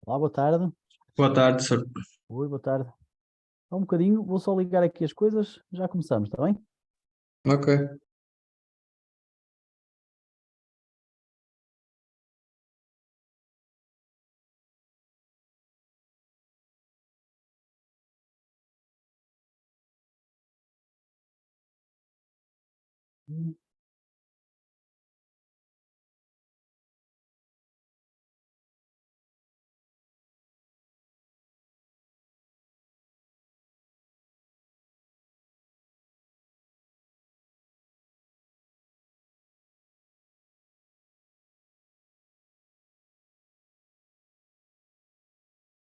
Olá, boa tarde. Boa tarde, senhor. Oi, boa tarde. Só um bocadinho, vou só ligar aqui as coisas, já começamos, está bem? Ok.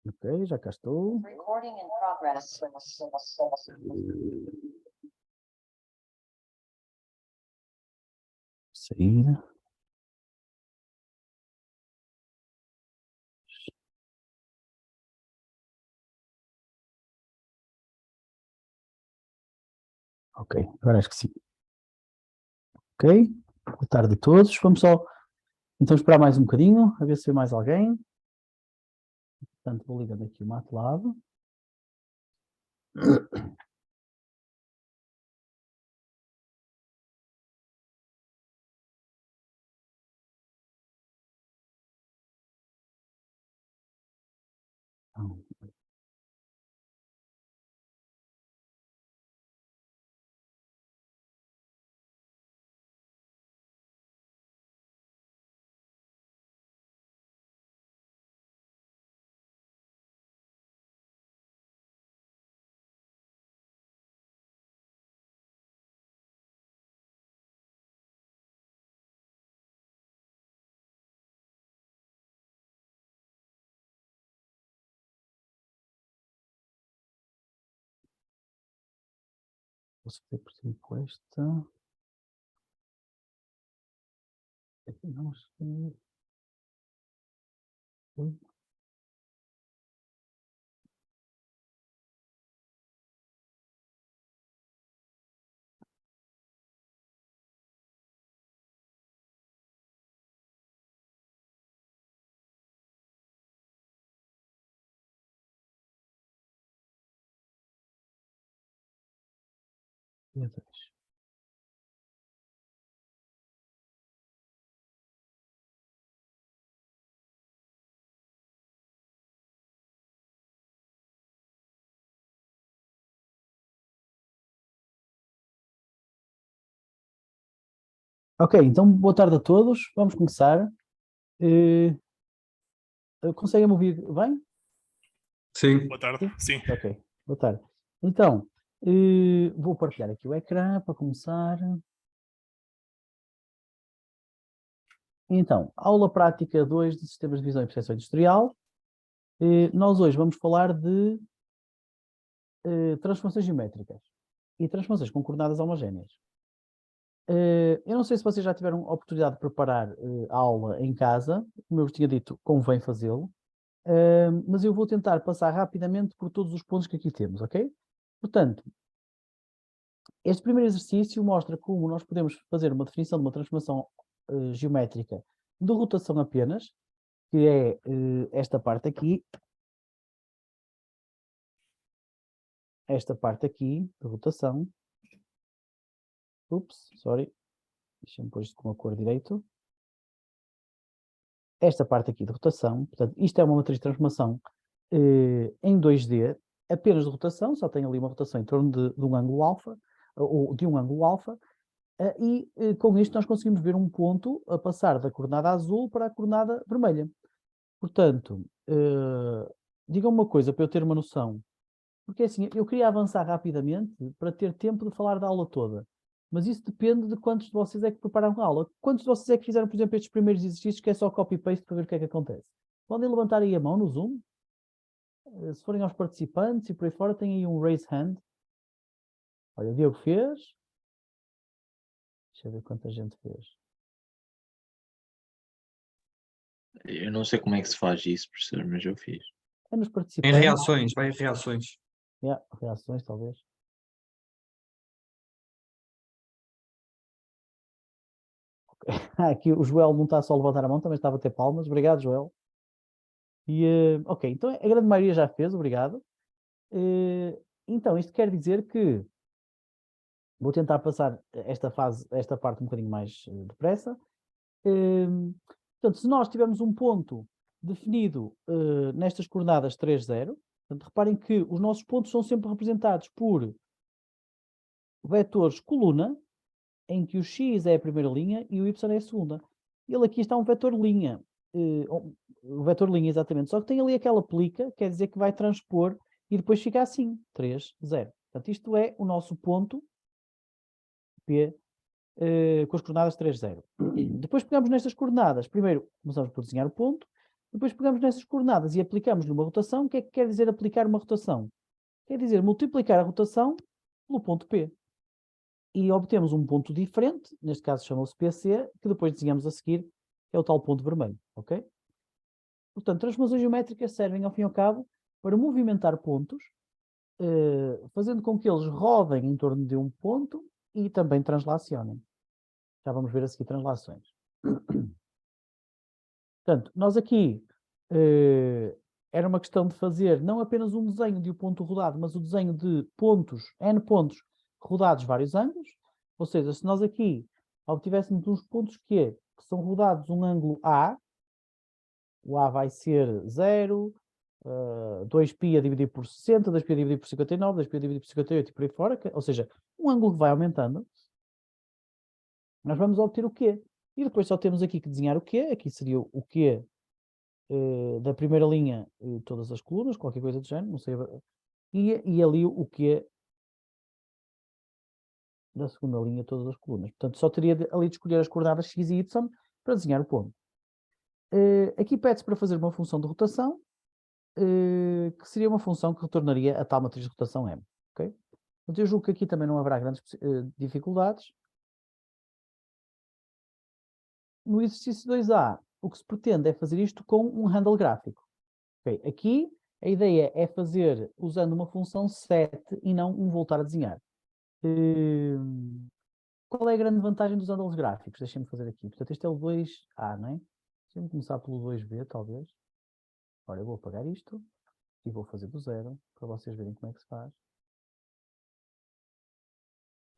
Ok, já cá estou. Recording in progress. Sair. Ok, agora acho que sim. Ok, boa tarde a todos. Vamos só então esperar mais um bocadinho, a ver se vê mais alguém. Portanto, vou ligando aqui o MATLAB. Vou fazer por cima com esta. Aqui não sei. Oi. E a dois. Ok, então boa tarde a todos. Vamos começar. Eh, Conseguem-me ouvir bem? Sim. Boa tarde, sim. Ok, boa tarde. Então, vou partilhar aqui o ecrã para começar. Então, aula prática 2 de Sistemas de Visão e Percepção Industrial. Nós hoje vamos falar de transformações geométricas e transformações com coordenadas homogéneas. Eu não sei se vocês já tiveram a oportunidade de preparar a aula em casa, como eu vos tinha dito, convém fazê-lo, mas eu vou tentar passar rapidamente por todos os pontos que aqui temos, ok? Portanto, este primeiro exercício mostra como nós podemos fazer uma definição de uma transformação geométrica de rotação apenas, que é esta parte aqui, de rotação. Ups, sorry. Deixa-me pôr isto com a cor direito. Esta parte aqui de rotação, portanto, isto é uma matriz de transformação em 2D, apenas de rotação, só tem ali uma rotação em torno de um ângulo alfa, ou de um ângulo alfa, e com isto nós conseguimos ver um ponto a passar da coordenada azul para a coordenada vermelha. Portanto, digam uma coisa para eu ter uma noção. Porque assim, eu queria avançar rapidamente para ter tempo de falar da aula toda. Mas isso depende de quantos de vocês é que prepararam a aula. Quantos de vocês é que fizeram, por exemplo, estes primeiros exercícios que é só copy-paste para ver o que é que acontece? Podem levantar aí a mão no Zoom. Se forem aos participantes e por aí fora, tem aí um raise hand. Olha, o Diogo fez. Deixa eu ver quanta gente fez. Eu não sei como é que se faz isso, professor, mas eu fiz. É nos Em participantes. reações, vai em reações. Yeah, reações, talvez. Aqui o Joel não está só a levantar a mão, também está a bater palmas. Obrigado, Joel. Ok, então a grande maioria já fez, obrigado. Então, isto quer dizer que vou tentar passar esta parte um bocadinho mais depressa. Portanto, se nós tivermos um ponto definido nestas coordenadas 3, 0, portanto, reparem que os nossos pontos são sempre representados por vetores coluna, em que o x é a primeira linha e o y é a segunda. Ele aqui está um vetor linha, o vetor linha exatamente, só que tem ali aquela plica, quer dizer que vai transpor e depois fica assim, 3, 0. Portanto, isto é o nosso ponto P com as coordenadas 3, 0. Depois pegamos nestas coordenadas, primeiro começamos por desenhar o ponto, depois pegamos nestas coordenadas e aplicamos-lhe uma rotação. O que é que quer dizer aplicar uma rotação? Quer dizer multiplicar a rotação pelo ponto P. E obtemos um ponto diferente, neste caso chama-se PC, que depois desenhamos a seguir, é o tal ponto vermelho, ok? Portanto, transformações geométricas servem, ao fim e ao cabo, para movimentar pontos, fazendo com que eles rodem em torno de um ponto e também translacionem. Já vamos ver a seguir translações. Portanto, nós aqui era uma questão de fazer não apenas um desenho de um ponto rodado, mas o desenho de pontos, N pontos, rodados vários ângulos. Ou seja, se nós aqui obtivéssemos uns pontos que são rodados um ângulo A, o A vai ser 0, 2π a dividir por 60, 2π a dividir por 59, 2π a dividir por 58 e por aí fora, ou seja, um ângulo que vai aumentando, nós vamos obter o Q. E depois só temos aqui que desenhar o Q, aqui seria o Q da primeira linha, todas as colunas, qualquer coisa do género, não sei, e ali o Q da segunda linha, todas as colunas. Portanto, só teria ali de escolher as coordenadas x e y para desenhar o ponto. Aqui pede-se para fazer uma função de rotação, que seria uma função que retornaria a tal matriz de rotação M. Okay? Portanto, eu julgo que aqui também não haverá grandes dificuldades. No exercício 2A, o que se pretende é fazer isto com um handle gráfico. Okay? Aqui, a ideia é fazer usando uma função set e não um voltar a desenhar. Qual é a grande vantagem dos handles gráficos? Deixem-me fazer aqui. Portanto, este é o 2A, não é? Deixem-me começar pelo 2B, talvez. Ora, eu vou apagar isto e vou fazer do zero, para vocês verem como é que se faz.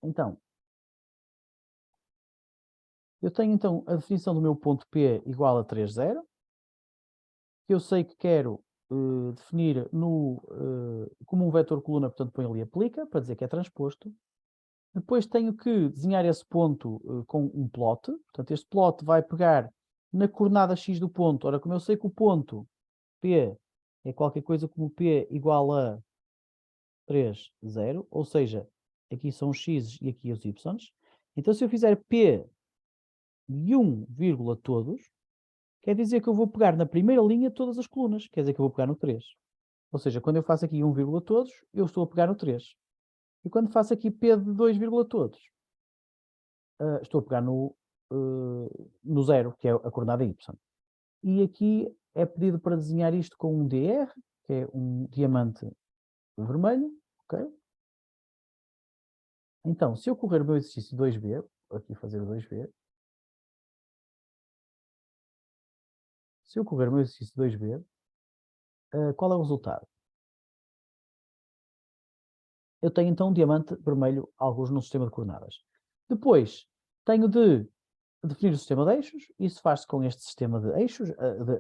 Então, eu tenho então a definição do meu ponto P igual a 3, 0, que eu sei que quero definir como um vetor coluna, portanto põe ali aplica, para dizer que é transposto. Depois tenho que desenhar esse ponto com um plot, portanto este plot vai pegar na coordenada x do ponto. Ora, como eu sei que o ponto P é qualquer coisa como P igual a 3, 0, ou seja, aqui são os x e aqui os y. Então se eu fizer P de 1, todos, quer dizer que eu vou pegar na primeira linha todas as colunas, quer dizer que eu vou pegar no 3. Ou seja, quando eu faço aqui 1, todos, eu estou a pegar no 3. E quando faço aqui P de 2, todos, estou a pegar no 0, que é a coordenada y. E aqui é pedido para desenhar isto com um DR, que é um diamante vermelho. Okay? Então, se eu correr o meu exercício 2B, vou aqui fazer o 2B. Se eu correr o meu exercício 2B, qual é o resultado? Eu tenho então um diamante vermelho, alguns no sistema de coordenadas. Depois, tenho de definir o sistema de eixos. Isso faz-se com este sistema de eixos,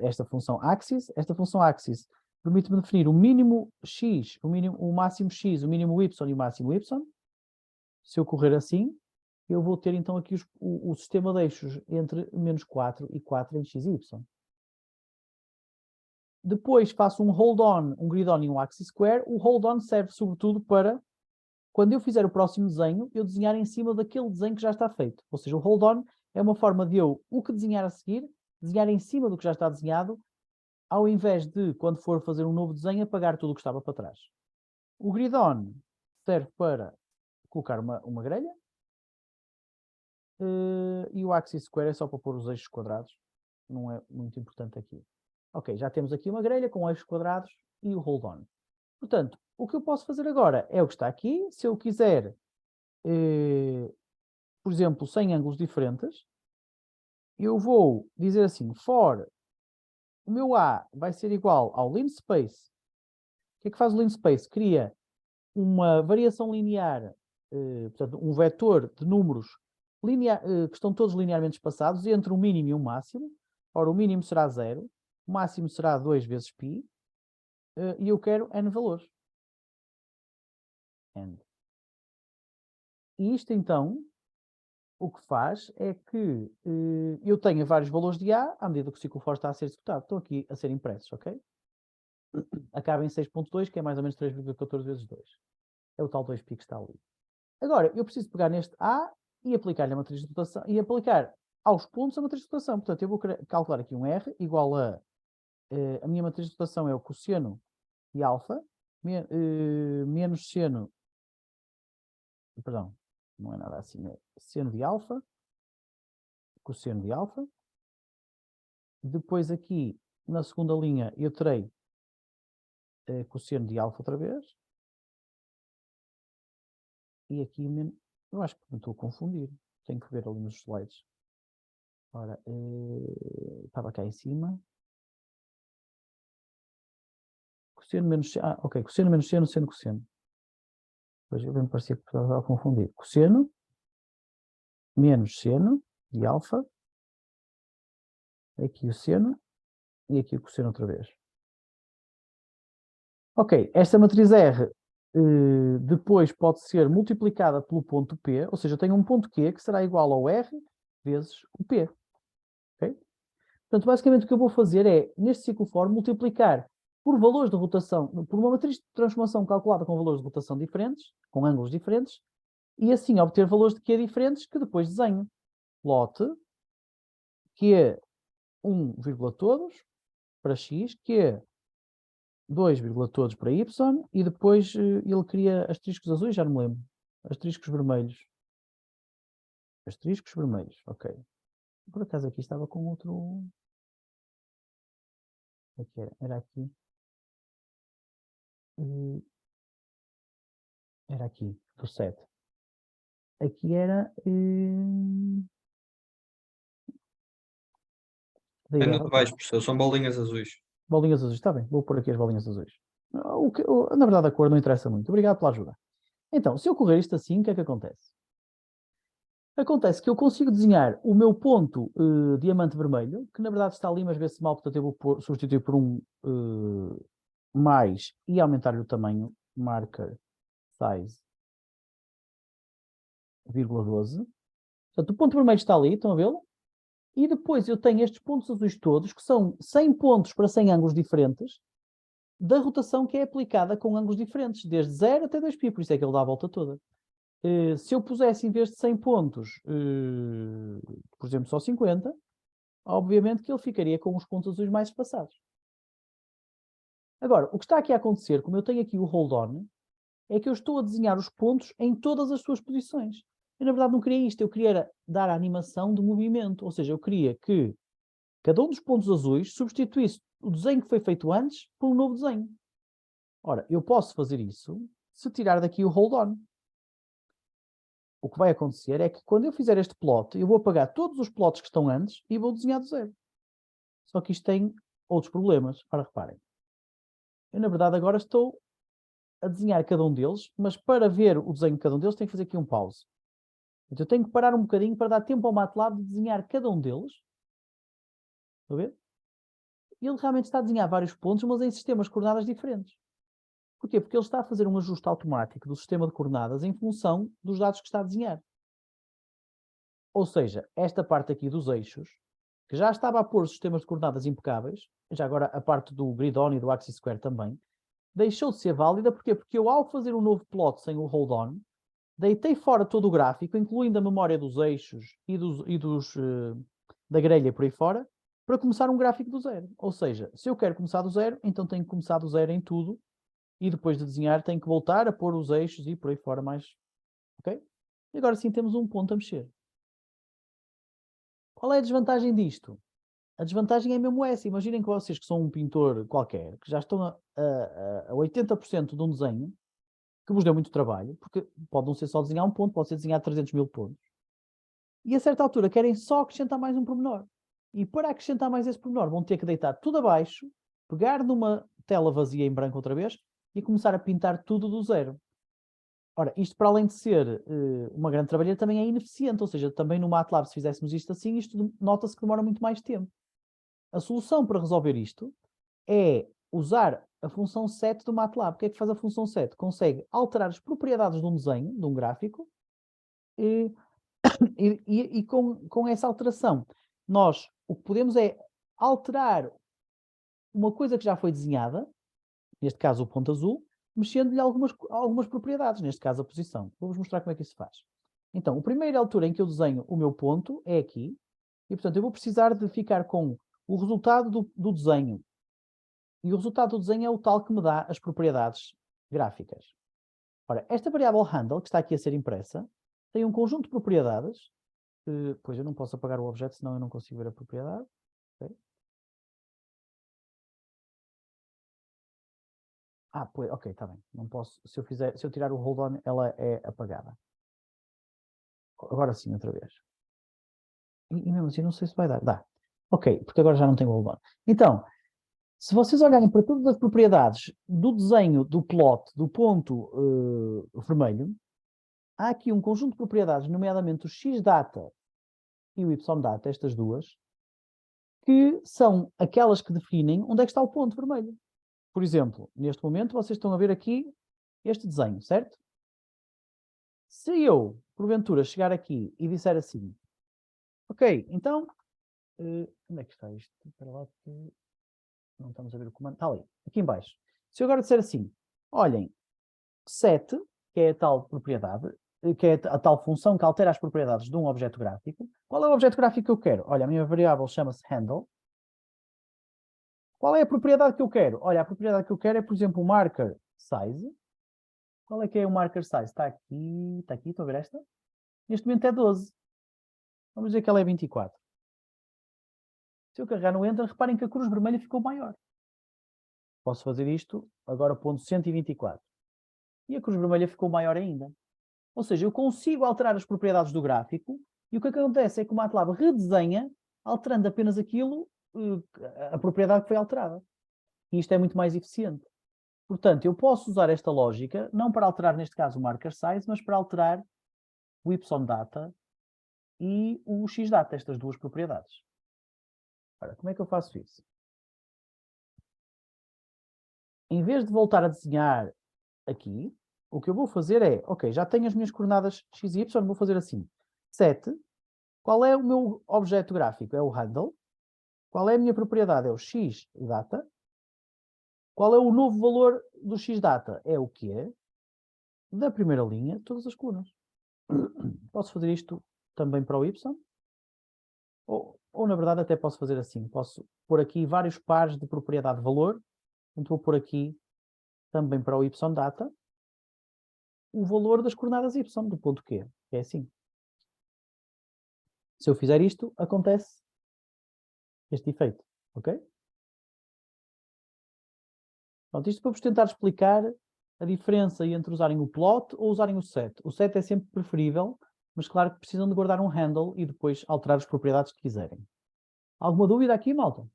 esta função axis. Esta função axis permite-me definir o mínimo x, o máximo x, o mínimo y e o máximo y. Se eu correr assim, eu vou ter então aqui o sistema de eixos entre menos 4 e 4 em x e y. Depois faço um hold-on, um grid-on e um axis square. O hold-on serve sobretudo para, quando eu fizer o próximo desenho, eu desenhar em cima daquele desenho que já está feito. Ou seja, o hold-on é uma forma de eu, o que desenhar a seguir, desenhar em cima do que já está desenhado, ao invés de, quando for fazer um novo desenho, apagar tudo o que estava para trás. O grid-on serve para colocar uma grelha, e o axis square é só para pôr os eixos quadrados. Não é muito importante aqui. Ok, já temos aqui uma grelha com eixos quadrados e o hold-on. Portanto, o que eu posso fazer agora é o que está aqui. Se eu quiser, por exemplo, 100 ângulos diferentes, eu vou dizer assim, for o meu A vai ser igual ao linspace. O que é que faz o linspace? Cria uma variação linear, portanto, um vetor de números que estão todos linearmente espaçados entre um mínimo e um máximo. Ora, o mínimo será 0, o máximo será 2 vezes π, e eu quero n valores. N. E isto, então, o que faz é que eu tenha vários valores de A à medida que o ciclo for está a ser executado. Estão aqui a ser impressos, ok? Acaba em 6.2, que é mais ou menos 3,14 vezes 2. É o tal 2π que está ali. Agora, eu preciso pegar neste A e aplicar-lhe a matriz de rotação, e aplicar aos pontos a matriz de rotação. Portanto, eu vou calcular aqui um R igual a minha matriz de rotação é o cosseno de alfa, menos seno, perdão, não é nada assim, é seno de alfa, cosseno de alfa. Depois aqui, na segunda linha, eu terei cosseno de alfa outra vez. E aqui, eu acho que me estou a confundir. Tenho que ver ali nos slides. Ora, estava cá em cima. Cosseno menos seno. Ah, ok. Cosseno menos seno, seno cosseno. Depois eu bem parecia que estava a confundir. Cosseno menos seno de alfa. Aqui o seno. E aqui o cosseno outra vez. Ok. Esta matriz R depois pode ser multiplicada pelo ponto P. Ou seja, eu tenho um ponto Q que será igual ao R vezes o P. Ok? Portanto, basicamente o que eu vou fazer é, neste ciclo for, multiplicar por valores de rotação, por uma matriz de transformação calculada com valores de rotação diferentes, com ângulos diferentes, e assim obter valores de Q diferentes que depois desenho. Plot Q 1, todos para X, Q 2, todos para Y, e depois ele cria asteriscos azuis, já não me lembro. Asteriscos vermelhos. Asteriscos vermelhos, ok. Por acaso aqui estava com outro... Aqui era aqui. Era aqui, do 7. Aqui era... É no ok. de baixo, professor. São bolinhas azuis. Bolinhas azuis, está bem. Vou pôr aqui as bolinhas azuis. Na verdade, a cor não interessa muito. Obrigado pela ajuda. Então, se eu correr isto assim, o que é que acontece? Acontece que eu consigo desenhar o meu ponto diamante vermelho, que na verdade está ali, mas vê-se mal, portanto eu vou substituir por um mais e aumentar-lhe o tamanho, marker size, vírgula 12. Portanto, o ponto vermelho está ali, estão a vê-lo? E depois eu tenho estes pontos azuis todos, que são 100 pontos para 100 ângulos diferentes, da rotação que é aplicada com ângulos diferentes, desde 0 até 2π, por isso é que ele dá a volta toda. Se eu pusesse, em vez de 100 pontos, por exemplo, só 50, obviamente que ele ficaria com os pontos azuis mais espaçados. Agora, o que está aqui a acontecer, como eu tenho aqui o hold on, é que eu estou a desenhar os pontos em todas as suas posições. Eu, na verdade, não queria isto, eu queria dar a animação de movimento, ou seja, eu queria que cada um dos pontos azuis substituísse o desenho que foi feito antes por um novo desenho. Ora, eu posso fazer isso se tirar daqui o hold on. O que vai acontecer é que quando eu fizer este plot, eu vou apagar todos os plots que estão antes e vou desenhar do zero. Só que isto tem outros problemas. Ora, reparem. Eu, na verdade, agora estou a desenhar cada um deles, mas para ver o desenho de cada um deles, tenho que fazer aqui um pause. Então, eu tenho que parar um bocadinho para dar tempo ao MATLAB de desenhar cada um deles. Estão a ver? E ele realmente está a desenhar vários pontos, mas em sistemas de coordenadas diferentes. Porquê? Porque ele está a fazer um ajuste automático do sistema de coordenadas em função dos dados que está a desenhar. Ou seja, esta parte aqui dos eixos, que já estava a pôr sistemas de coordenadas impecáveis, já agora a parte do grid on e do axis square também, deixou de ser válida. Porquê? Porque eu, ao fazer um novo plot sem o hold on, deitei fora todo o gráfico, incluindo a memória dos eixos e da grelha por aí fora, para começar um gráfico do zero. Ou seja, se eu quero começar do zero, então tenho que começar do zero em tudo, e depois de desenhar tenho que voltar a pôr os eixos e por aí fora mais. Ok? E agora sim temos um ponto a mexer. Qual é a desvantagem disto? A desvantagem é mesmo essa. Imaginem que vocês que são um pintor qualquer, que já estão a 80% de um desenho, que vos deu muito trabalho, porque pode não ser só desenhar um ponto, pode ser desenhar 300 mil pontos. E a certa altura querem só acrescentar mais um pormenor. E para acrescentar mais esse pormenor, vão ter que deitar tudo abaixo, pegar numa tela vazia em branco outra vez e começar a pintar tudo do zero. Ora, isto para além de ser uma grande trabalheira, também é ineficiente, ou seja, também no MATLAB, se fizéssemos isto assim, isto nota-se que demora muito mais tempo. A solução para resolver isto é usar a função set do MATLAB. O que é que faz a função set? Consegue alterar as propriedades de um desenho, de um gráfico, e com essa alteração, nós o que podemos é alterar uma coisa que já foi desenhada, neste caso o ponto azul, mexendo-lhe algumas propriedades, neste caso a posição. Vou-vos mostrar como é que isso se faz. Então, a primeira altura em que eu desenho o meu ponto é aqui, e portanto eu vou precisar de ficar com o resultado do desenho. E o resultado do desenho é o tal que me dá as propriedades gráficas. Ora, esta variável handle, que está aqui a ser impressa, tem um conjunto de propriedades. Pois eu não posso apagar o objeto, senão eu não consigo ver a propriedade. Okay. Pois, ok, está bem. Não posso. Se eu tirar o hold on, ela é apagada. Agora sim, outra vez. E mesmo assim, não sei se vai dar. Dá. Ok, porque agora já não tenho o hold on. Então, se vocês olharem para todas as propriedades do desenho do plot, do ponto vermelho, há aqui um conjunto de propriedades, nomeadamente o x-data e o y-data, estas duas, que são aquelas que definem onde é que está o ponto vermelho. Por exemplo, neste momento vocês estão a ver aqui este desenho, certo? Se eu, porventura, chegar aqui e disser assim, ok, então, onde é que está isto? Espera lá que não estamos a ver o comando. Está ali, aqui em baixo. Se eu agora disser assim, olhem, set, que é a tal propriedade, que é a tal função que altera as propriedades de um objeto gráfico. Qual é o objeto gráfico que eu quero? Olha, a minha variável chama-se handle. Qual é a propriedade que eu quero? Olha, a propriedade que eu quero é, por exemplo, o marker size. Qual é que é o marker size? Está aqui, estou a ver esta? Neste momento é 12. Vamos dizer que ela é 24. Se eu carregar no Enter, reparem que a cruz vermelha ficou maior. Posso fazer isto, agora ponto 124. E a cruz vermelha ficou maior ainda. Ou seja, eu consigo alterar as propriedades do gráfico e o que acontece é que o MATLAB redesenha, alterando apenas aquilo, a propriedade que foi alterada. E isto é muito mais eficiente. Portanto, eu posso usar esta lógica, não para alterar, neste caso, o marker size, mas para alterar o y-data e o x-data, estas duas propriedades. Ora, como é que eu faço isso? Em vez de voltar a desenhar aqui, o que eu vou fazer é, ok, já tenho as minhas coordenadas x e y, vou fazer assim, set, qual é o meu objeto gráfico? É o handle. Qual é a minha propriedade? É o x-data. Qual é o novo valor do x-data? É o quê? Da primeira linha, todas as colunas. Posso fazer isto também para o y? Ou na verdade até posso fazer assim. Posso pôr aqui vários pares de propriedade de valor. Então vou pôr aqui também para o y-data o valor das coordenadas y, do ponto Q. É assim. Se eu fizer isto, acontece este efeito. Ok? Pronto, isto para vos tentar explicar a diferença entre usarem o plot ou usarem o set. O set é sempre preferível, mas claro que precisam de guardar um handle e depois alterar as propriedades que quiserem. Alguma dúvida aqui, malta?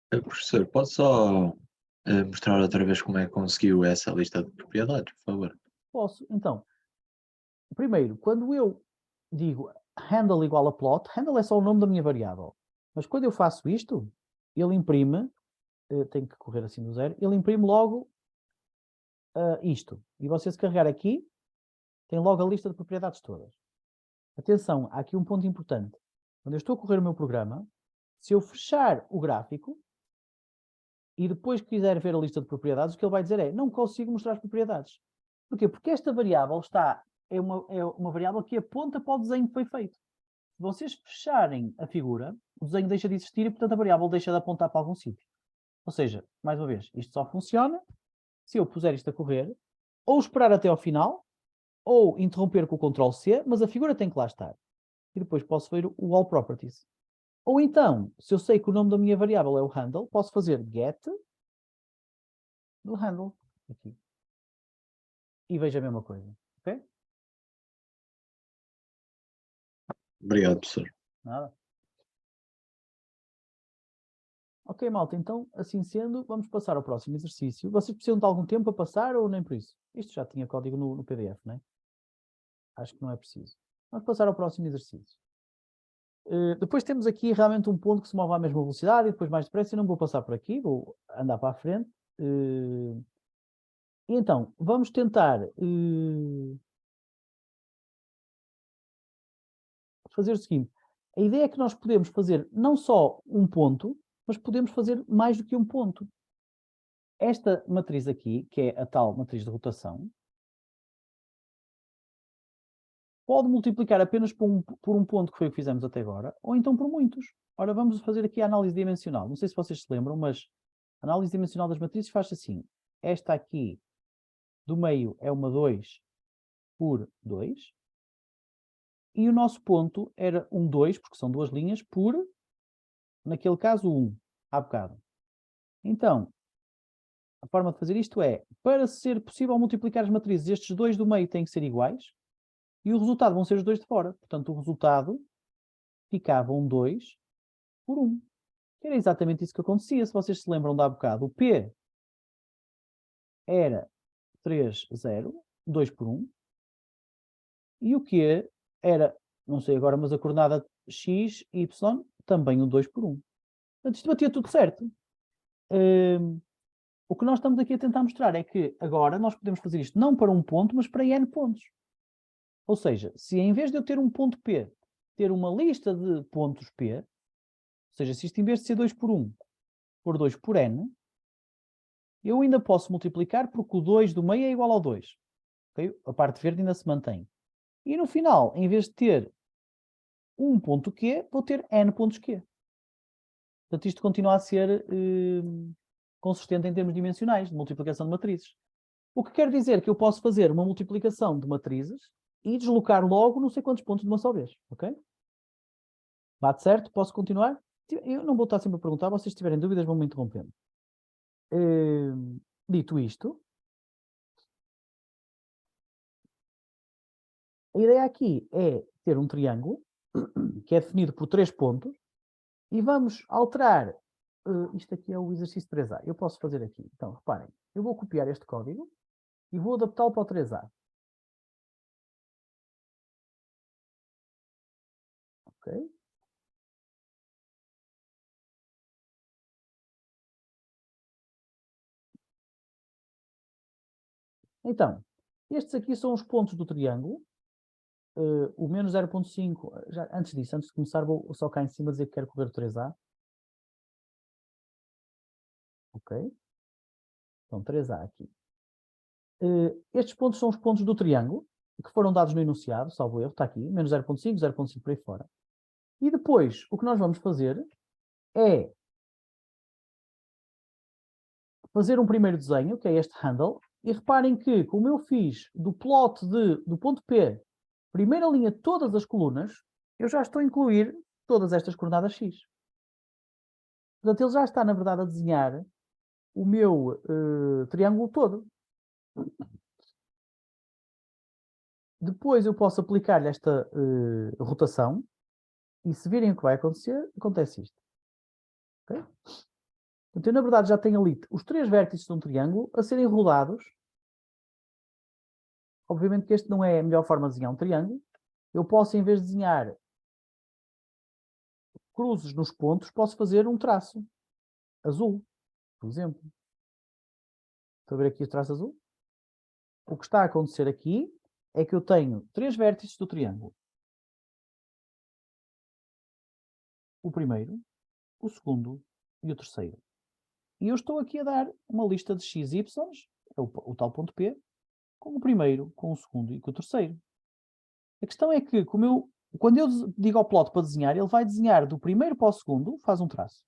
Professor, pode só mostrar outra vez como é que conseguiu essa lista de propriedades, por favor? Posso. Então, primeiro, quando eu digo handle igual a plot, handle é só o nome da minha variável. Mas quando eu faço isto, ele imprime, tenho que correr assim do zero, ele imprime logo isto. E você se carregar aqui, tem logo a lista de propriedades todas. Atenção, há aqui um ponto importante. Quando eu estou a correr o meu programa, se eu fechar o gráfico e depois quiser ver a lista de propriedades, o que ele vai dizer é, não consigo mostrar as propriedades. Porquê? Porque esta variável é uma variável que aponta para o desenho que foi feito. Se vocês fecharem a figura, o desenho deixa de existir e, portanto, a variável deixa de apontar para algum sítio. Ou seja, mais uma vez, isto só funciona se eu puser isto a correr, ou esperar até ao final, ou interromper com o Ctrl+C, mas a figura tem que lá estar. E depois posso ver o All Properties. Ou então, se eu sei que o nome da minha variável é o handle, posso fazer get do handle. Aqui. E vejo a mesma coisa. Ok? Obrigado, professor. Nada. Ok, malta, então, assim sendo, vamos passar ao próximo exercício. Vocês precisam de algum tempo para passar ou nem por isso? Isto já tinha código no PDF, não é? Acho que não é preciso. Vamos passar ao próximo exercício. Depois temos aqui realmente um ponto que se move à mesma velocidade e depois mais depressa. Eu não vou passar por aqui, vou andar para a frente. E então, vamos tentar fazer o seguinte. A ideia é que nós podemos fazer não só um ponto, mas podemos fazer mais do que um ponto. Esta matriz aqui, que é a tal matriz de rotação, pode multiplicar apenas por um ponto, que foi o que fizemos até agora, ou então por muitos. Ora, vamos fazer aqui a análise dimensional. Não sei se vocês se lembram, mas a análise dimensional das matrizes faz assim. Esta aqui do meio é uma 2 por 2. E o nosso ponto era um 2, porque são duas linhas, por, naquele caso, 1, há bocado. Então, a forma de fazer isto é, para ser possível multiplicar as matrizes, estes dois do meio têm que ser iguais, e o resultado vão ser os dois de fora. Portanto, o resultado ficava um 2 por 1. Era exatamente isso que acontecia, se vocês se lembram de há bocado. O P era 3, 0, 2 por 1. E o Q era, não sei agora, mas a coordenada x, y, também o 2 por 1. Portanto, isto batia tudo certo. O que nós estamos aqui a tentar mostrar é que agora nós podemos fazer isto não para um ponto, mas para n pontos. Ou seja, se em vez de eu ter um ponto P, ter uma lista de pontos P, ou seja, se isto em vez de ser 2 por 1, por 2 por n, eu ainda posso multiplicar porque o 2 do meio é igual ao 2. Okay? A parte verde ainda se mantém. E no final, em vez de ter um ponto Q, vou ter n pontos Q. Portanto, isto continua a ser consistente em termos dimensionais, de multiplicação de matrizes. O que quer dizer que eu posso fazer uma multiplicação de matrizes e deslocar logo não sei quantos pontos de uma só vez. Ok? Bate certo? Posso continuar? Eu não vou estar sempre a perguntar, vocês tiverem dúvidas vão me interrompendo. Dito isto, a ideia aqui é ter um triângulo que é definido por 3 pontos e vamos alterar. Isto aqui é o exercício 3A. Eu posso fazer aqui. Então, reparem, eu vou copiar este código e vou adaptá-lo para o 3A. Ok? Então, estes aqui são os pontos do triângulo. O menos 0.5, antes disso, antes de começar, vou só cá em cima dizer que quero correr o 3A. Ok? Então, 3A aqui. Estes pontos são os pontos do triângulo, que foram dados no enunciado, salvo erro, está aqui, menos 0.5, 0.5 por aí fora. E depois, o que nós vamos fazer é fazer um primeiro desenho, que é este handle, e reparem que, como eu fiz do plot do ponto P, primeira linha de todas as colunas, eu já estou a incluir todas estas coordenadas x. Portanto, ele já está, na verdade, a desenhar o meu triângulo todo. Depois eu posso aplicar-lhe esta rotação, e se virem o que vai acontecer, acontece isto. Okay? Então, eu, na verdade, já tenho ali os 3 vértices de um triângulo a serem rodados. Obviamente que este não é a melhor forma de desenhar um triângulo. Eu posso, em vez de desenhar cruzes nos pontos, posso fazer um traço azul, por exemplo. Estou a ver aqui o traço azul? O que está a acontecer aqui é que eu tenho 3 vértices do triângulo. O primeiro, o segundo e o terceiro. E eu estou aqui a dar uma lista de x, y, o tal ponto P, com o primeiro, com o segundo e com o terceiro. A questão é que, quando eu digo ao plot para desenhar, ele vai desenhar do primeiro para o segundo, faz um traço.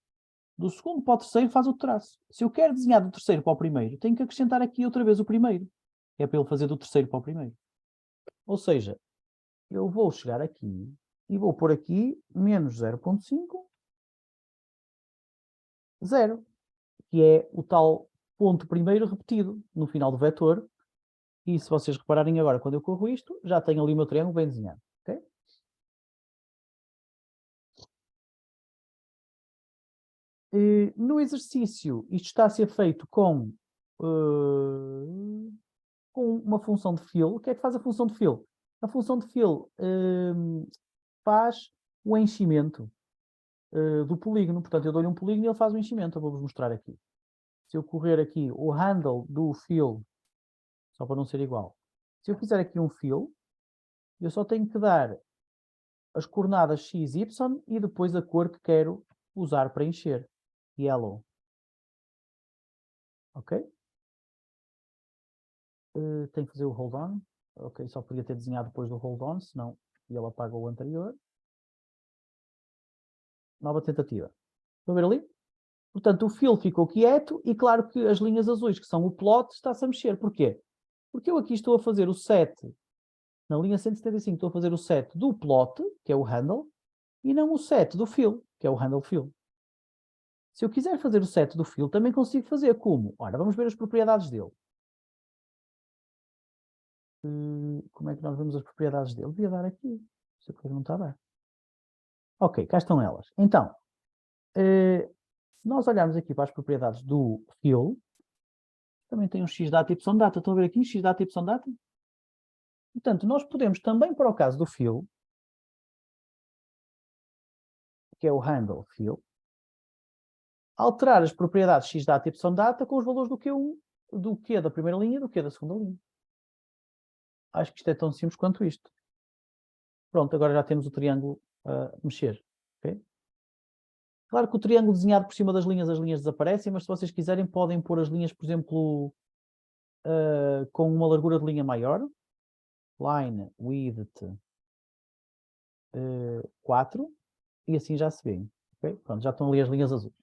Do segundo para o terceiro, faz outro traço. Se eu quero desenhar do terceiro para o primeiro, tenho que acrescentar aqui outra vez o primeiro. É para ele fazer do terceiro para o primeiro. Ou seja, eu vou chegar aqui e vou pôr aqui menos 0.5, 0, que é o tal ponto primeiro repetido no final do vetor. E se vocês repararem agora, quando eu corro isto, já tenho ali o meu triângulo bem desenhado. Okay? No exercício, isto está a ser feito com uma função de fill. O que é que faz a função de fill? A função de fill faz o enchimento do polígono. Portanto, eu dou-lhe um polígono e ele faz o enchimento. Eu vou-vos mostrar aqui. Se eu correr aqui o handle do fill, só para não ser igual. Se eu fizer aqui um fill, eu só tenho que dar as coordenadas x, y e depois a cor que quero usar para encher. Yellow. Ok? Tenho que fazer o hold on. Ok, só podia ter desenhado depois do hold on, senão ele apaga o anterior. Nova tentativa. Estão a ver ali? Portanto, o fill ficou quieto e claro que as linhas azuis, que são o plot, está-se a mexer. Porquê? Porque eu aqui estou a fazer o set, na linha 175, estou a fazer o set do plot, que é o handle, e não o set do fill, que é o handle fill. Se eu quiser fazer o set do fill, também consigo fazer como? Ora, vamos ver as propriedades dele. Como é que nós vemos as propriedades dele? Devia dar aqui. Se a coisa não está a dar. Ok, cá estão elas. Então, se nós olharmos aqui para as propriedades do fill, também tem um x data e y data. Estão a ver aqui? X data e y data. Portanto, nós podemos também, para o caso do fill, que é o handle fill, alterar as propriedades x data e y data com os valores do Q1, do Q da primeira linha e do Q da segunda linha. Acho que isto é tão simples quanto isto. Pronto, agora já temos o triângulo a mexer. Okay? Claro que o triângulo desenhado por cima das linhas, as linhas desaparecem, mas se vocês quiserem podem pôr as linhas, por exemplo, com uma largura de linha maior. Line width 4 e assim já se vê. Okay? Pronto, já estão ali as linhas azuis.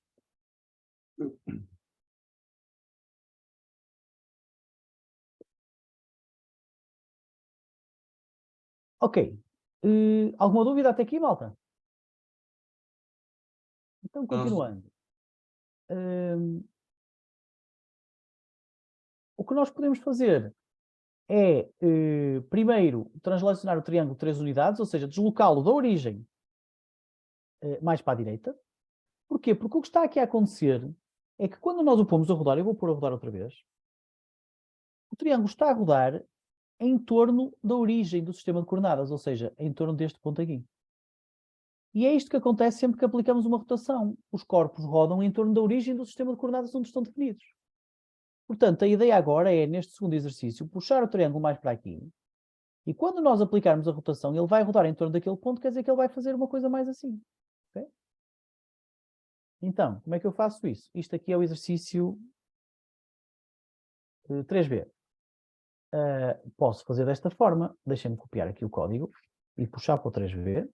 Ok. Alguma dúvida até aqui, malta? Então, continuando. O que nós podemos fazer é, primeiro, translacionar o triângulo 3 unidades, ou seja, deslocá-lo da origem mais para a direita. Porquê? Porque o que está aqui a acontecer é que quando nós o pomos a rodar, eu vou pôr a rodar outra vez, o triângulo está a rodar em torno da origem do sistema de coordenadas, ou seja, em torno deste ponto aqui. E é isto que acontece sempre que aplicamos uma rotação. Os corpos rodam em torno da origem do sistema de coordenadas onde estão definidos. Portanto, a ideia agora é, neste segundo exercício, puxar o triângulo mais para aqui. E quando nós aplicarmos a rotação, ele vai rodar em torno daquele ponto, quer dizer que ele vai fazer uma coisa mais assim. Okay? Então, como é que eu faço isso? Isto aqui é o exercício 3B. Posso fazer desta forma. Deixem-me copiar aqui o código e puxar para o 3B.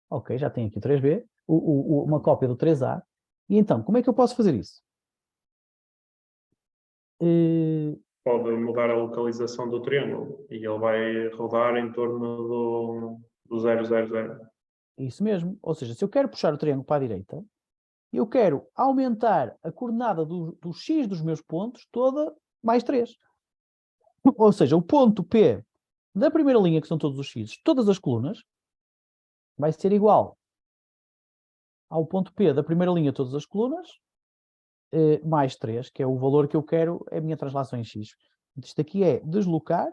Ok, já tenho aqui o 3B, uma cópia do 3A. E então, como é que eu posso fazer isso? Pode mudar a localização do triângulo e ele vai rodar em torno do 000. Isso mesmo. Ou seja, se eu quero puxar o triângulo para a direita, eu quero aumentar a coordenada do x dos meus pontos toda mais 3. Ou seja, o ponto P da primeira linha, que são todos os x, todas as colunas, vai ser igual ao ponto P da primeira linha, todas as colunas, mais 3, que é o valor que eu quero, é a minha translação em x. Isto aqui é deslocar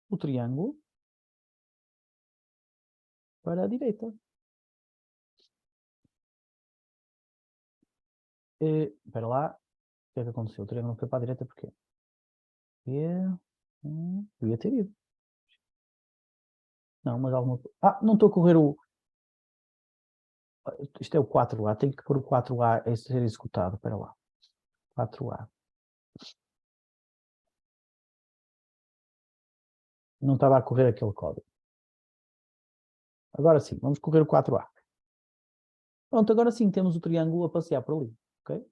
o triângulo para a direita. Espera lá, o que é que aconteceu? O triângulo foi para a direita porquê? Devia ter ido. Não, mas alguma coisa. Não estou a correr o. Isto é o 4A, tenho que pôr o 4A a ser executado. Espera lá. 4A. Não estava a correr aquele código. Agora sim, vamos correr o 4A. Pronto, agora sim temos o triângulo a passear por ali. Ok?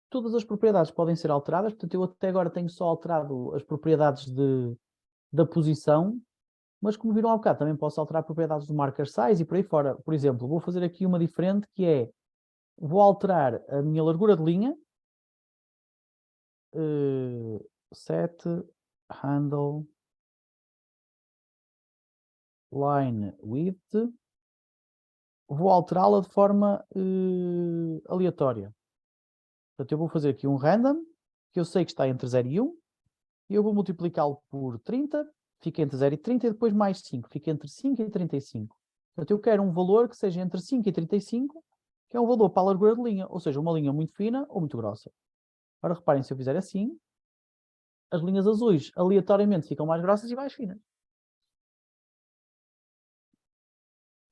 Todas as propriedades podem ser alteradas, portanto eu até agora tenho só alterado as propriedades da posição, mas como viram há bocado, também posso alterar propriedades do marker size e por aí fora. Por exemplo, vou fazer aqui uma diferente que é vou alterar a minha largura de linha. Set handle line width. Vou alterá-la de forma aleatória. Portanto, eu vou fazer aqui um random, que eu sei que está entre 0 e 1, e eu vou multiplicá-lo por 30, fica entre 0 e 30, e depois mais 5, fica entre 5 e 35. Portanto, eu quero um valor que seja entre 5 e 35, que é um valor para a largura de linha, ou seja, uma linha muito fina ou muito grossa. Agora, reparem, se eu fizer assim, as linhas azuis aleatoriamente ficam mais grossas e mais finas.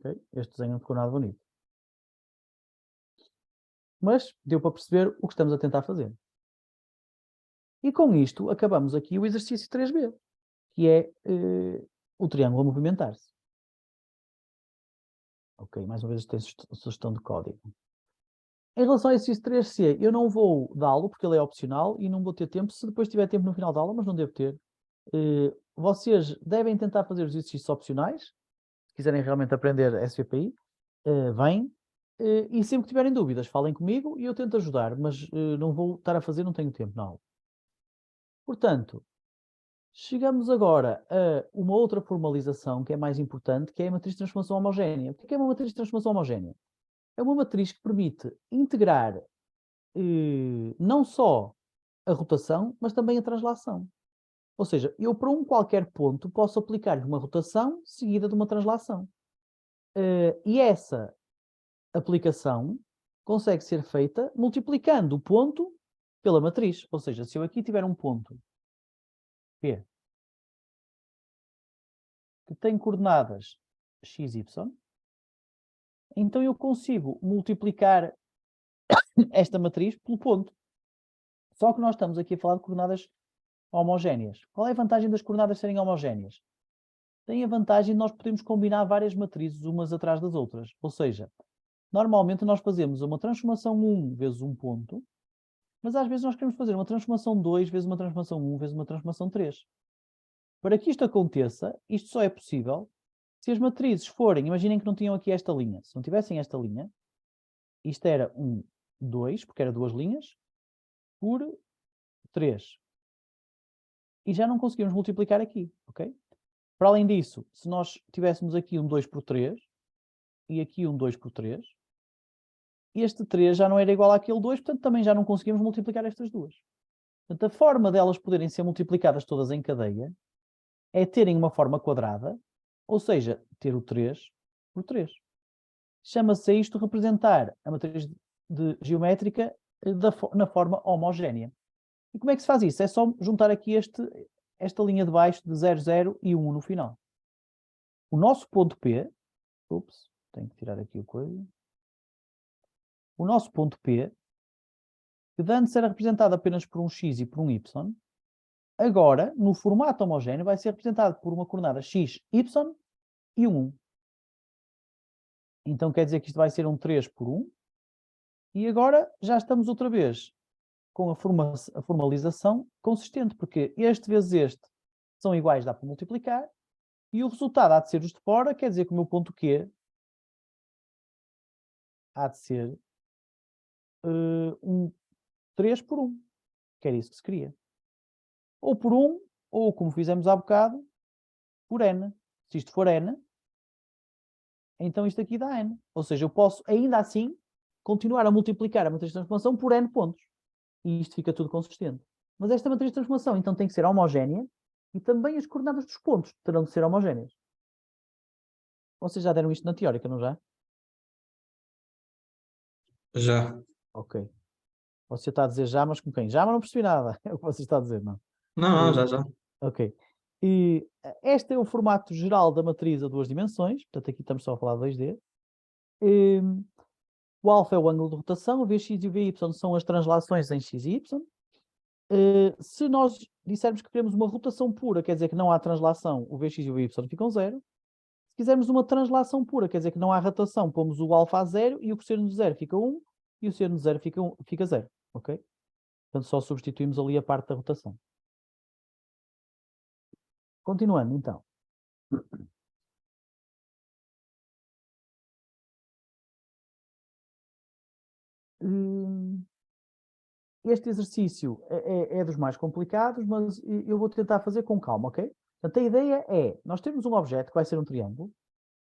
Okay? Este desenho não ficou nada bonito. Mas deu para perceber o que estamos a tentar fazer. E com isto, acabamos aqui o exercício 3B, que é o triângulo a movimentar-se. Ok, mais uma vez tem sugestão de código. Em relação ao exercício 3C, eu não vou dá-lo, porque ele é opcional, e não vou ter tempo. Se depois tiver tempo no final da aula, mas não devo ter. Vocês devem tentar fazer os exercícios opcionais, se quiserem realmente aprender SVPI, vêm. E sempre que tiverem dúvidas, falem comigo e eu tento ajudar, mas não vou estar a fazer, não tenho tempo na aula. Portanto, chegamos agora a uma outra formalização que é mais importante, que é a matriz de transformação homogénea. O que é uma matriz de transformação homogénea? É uma matriz que permite integrar não só a rotação, mas também a translação. Ou seja, eu para um qualquer ponto posso aplicar-lhe uma rotação seguida de uma translação. E essa aplicação consegue ser feita multiplicando o ponto pela matriz. Ou seja, se eu aqui tiver um ponto P que tem coordenadas x, y, então eu consigo multiplicar esta matriz pelo ponto. Só que nós estamos aqui a falar de coordenadas homogéneas. Qual é a vantagem das coordenadas serem homogéneas? Tem a vantagem de nós podermos combinar várias matrizes umas atrás das outras. Ou seja, normalmente nós fazemos uma transformação 1 vezes um ponto, mas às vezes nós queremos fazer uma transformação 2 vezes uma transformação 1 vezes uma transformação 3. Para que isto aconteça, isto só é possível se as matrizes forem, imaginem que não tinham aqui esta linha. Se não tivessem esta linha, isto era 2, porque era duas linhas, por 3. E já não conseguimos multiplicar aqui, ok? Para além disso, se nós tivéssemos aqui um 2 por 3 e aqui um 2 por 3, este 3 já não era igual àquele 2, portanto também já não conseguimos multiplicar estas duas. Portanto, a forma delas poderem ser multiplicadas todas em cadeia é terem uma forma quadrada, ou seja, ter o 3 por 3. Chama-se a isto representar a matriz geométrica na forma homogénea. E como é que se faz isso? É só juntar aqui esta linha de baixo de 0, 0 e 1 no final. O nosso ponto P, tenho que tirar aqui o coisa. O nosso ponto P, que de antes era representado apenas por um x e por um y, agora, no formato homogéneo, vai ser representado por uma coordenada x, y e um 1. Então quer dizer que isto vai ser um 3 por 1. E agora já estamos outra vez com a formalização consistente, porque este vezes este são iguais, dá para multiplicar, e o resultado há de ser os de fora, quer dizer que o meu ponto Q há de ser um 3 por 1, que era isso que se queria. Ou por 1, ou como fizemos há bocado, por n. Se isto for n, então isto aqui dá n. Ou seja, eu posso ainda assim continuar a multiplicar a matriz de transformação por n pontos. E isto fica tudo consistente. Mas esta matriz de transformação então tem que ser homogénea e também as coordenadas dos pontos terão de ser homogéneas. Vocês já deram isto na teórica, não já? Já. Ok. Você está a dizer já, mas com quem? Já, mas não percebi nada. É o que você está a dizer, não? Não, já. Ok. E este é o formato geral da matriz a duas dimensões. Portanto, aqui estamos só a falar de 2D. O alfa é o ângulo de rotação, o Vx e o Vy são as translações em x e y. Se nós dissermos que queremos uma rotação pura, quer dizer que não há translação, o Vx e o Vy ficam 0. Se quisermos uma translação pura, quer dizer que não há rotação, pomos o alfa a 0 e o cosseno de 0 fica 1 e o seno de 0 fica 0. Ok? Portanto, só substituímos ali a parte da rotação. Continuando, então. este exercício é dos mais complicados, mas eu vou tentar fazer com calma, ok? Portanto, a ideia é, nós temos um objeto que vai ser um triângulo,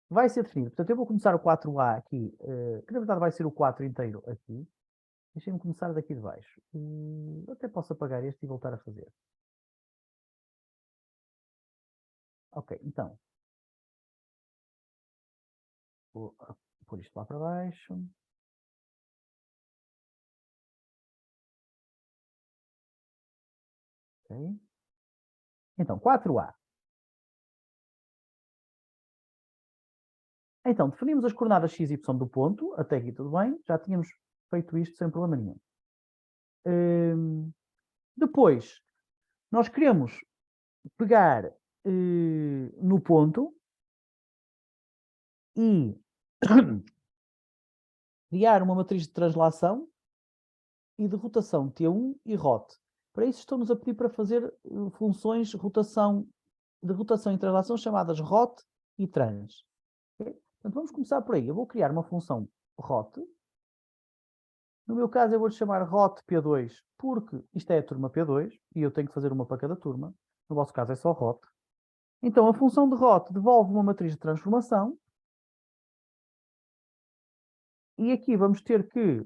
vai ser definido. Portanto, eu vou começar o 4A aqui, que na verdade vai ser o 4 inteiro aqui. Deixem-me começar daqui de baixo. Até posso apagar este e voltar a fazer. Ok, então. Vou pôr isto lá para baixo. Ok. Então, 4A. Então, definimos as coordenadas x e y do ponto. Até aqui tudo bem. Já tínhamos feito isto sem problema nenhum. Depois, nós queremos pegar no ponto e criar uma matriz de translação e de rotação T1 e ROT. Para isso estão-nos a pedir para fazer funções de rotação e translação chamadas ROT e trans. Okay? Portanto, vamos começar por aí. Eu vou criar uma função ROT. No meu caso, eu vou-lhe chamar ROT P2, porque isto é a turma P2, e eu tenho que fazer uma para cada turma. No vosso caso é só ROT. Então, a função de ROT devolve uma matriz de transformação. E aqui vamos ter que...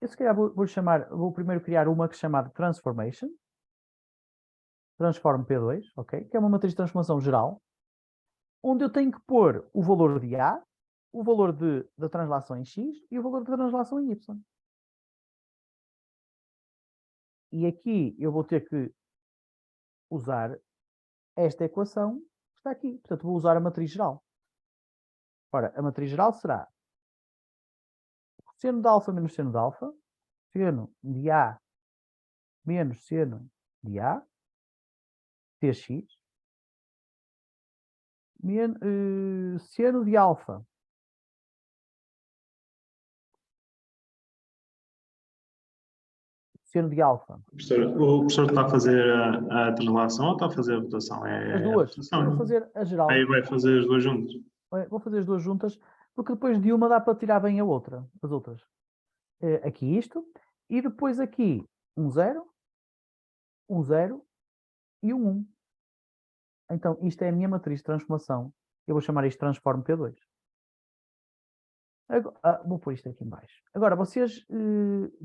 Eu se calhar vou primeiro criar uma que é chamada Transformation. Transform P2, ok? Que é uma matriz de transformação geral, onde eu tenho que pôr o valor de A, o valor da translação em X e o valor da translação em Y. E aqui eu vou ter que usar esta equação que está aqui. Portanto, vou usar a matriz geral. Ora, a matriz geral será seno de alfa menos seno de alfa, seno de A menos seno de A, Tx, seno de alfa seno de alfa. O professor está a fazer a translação ou está a fazer a rotação? As duas. Vou fazer a geral. Aí vai fazer as duas juntas. Vou fazer as duas juntas, porque depois de uma dá para tirar bem as outras. Aqui isto, e depois aqui um 0 e um 1. Então, isto é a minha matriz de transformação. Eu vou chamar isto de Transform P2. Agora, vou pôr isto aqui em baixo. Agora, vocês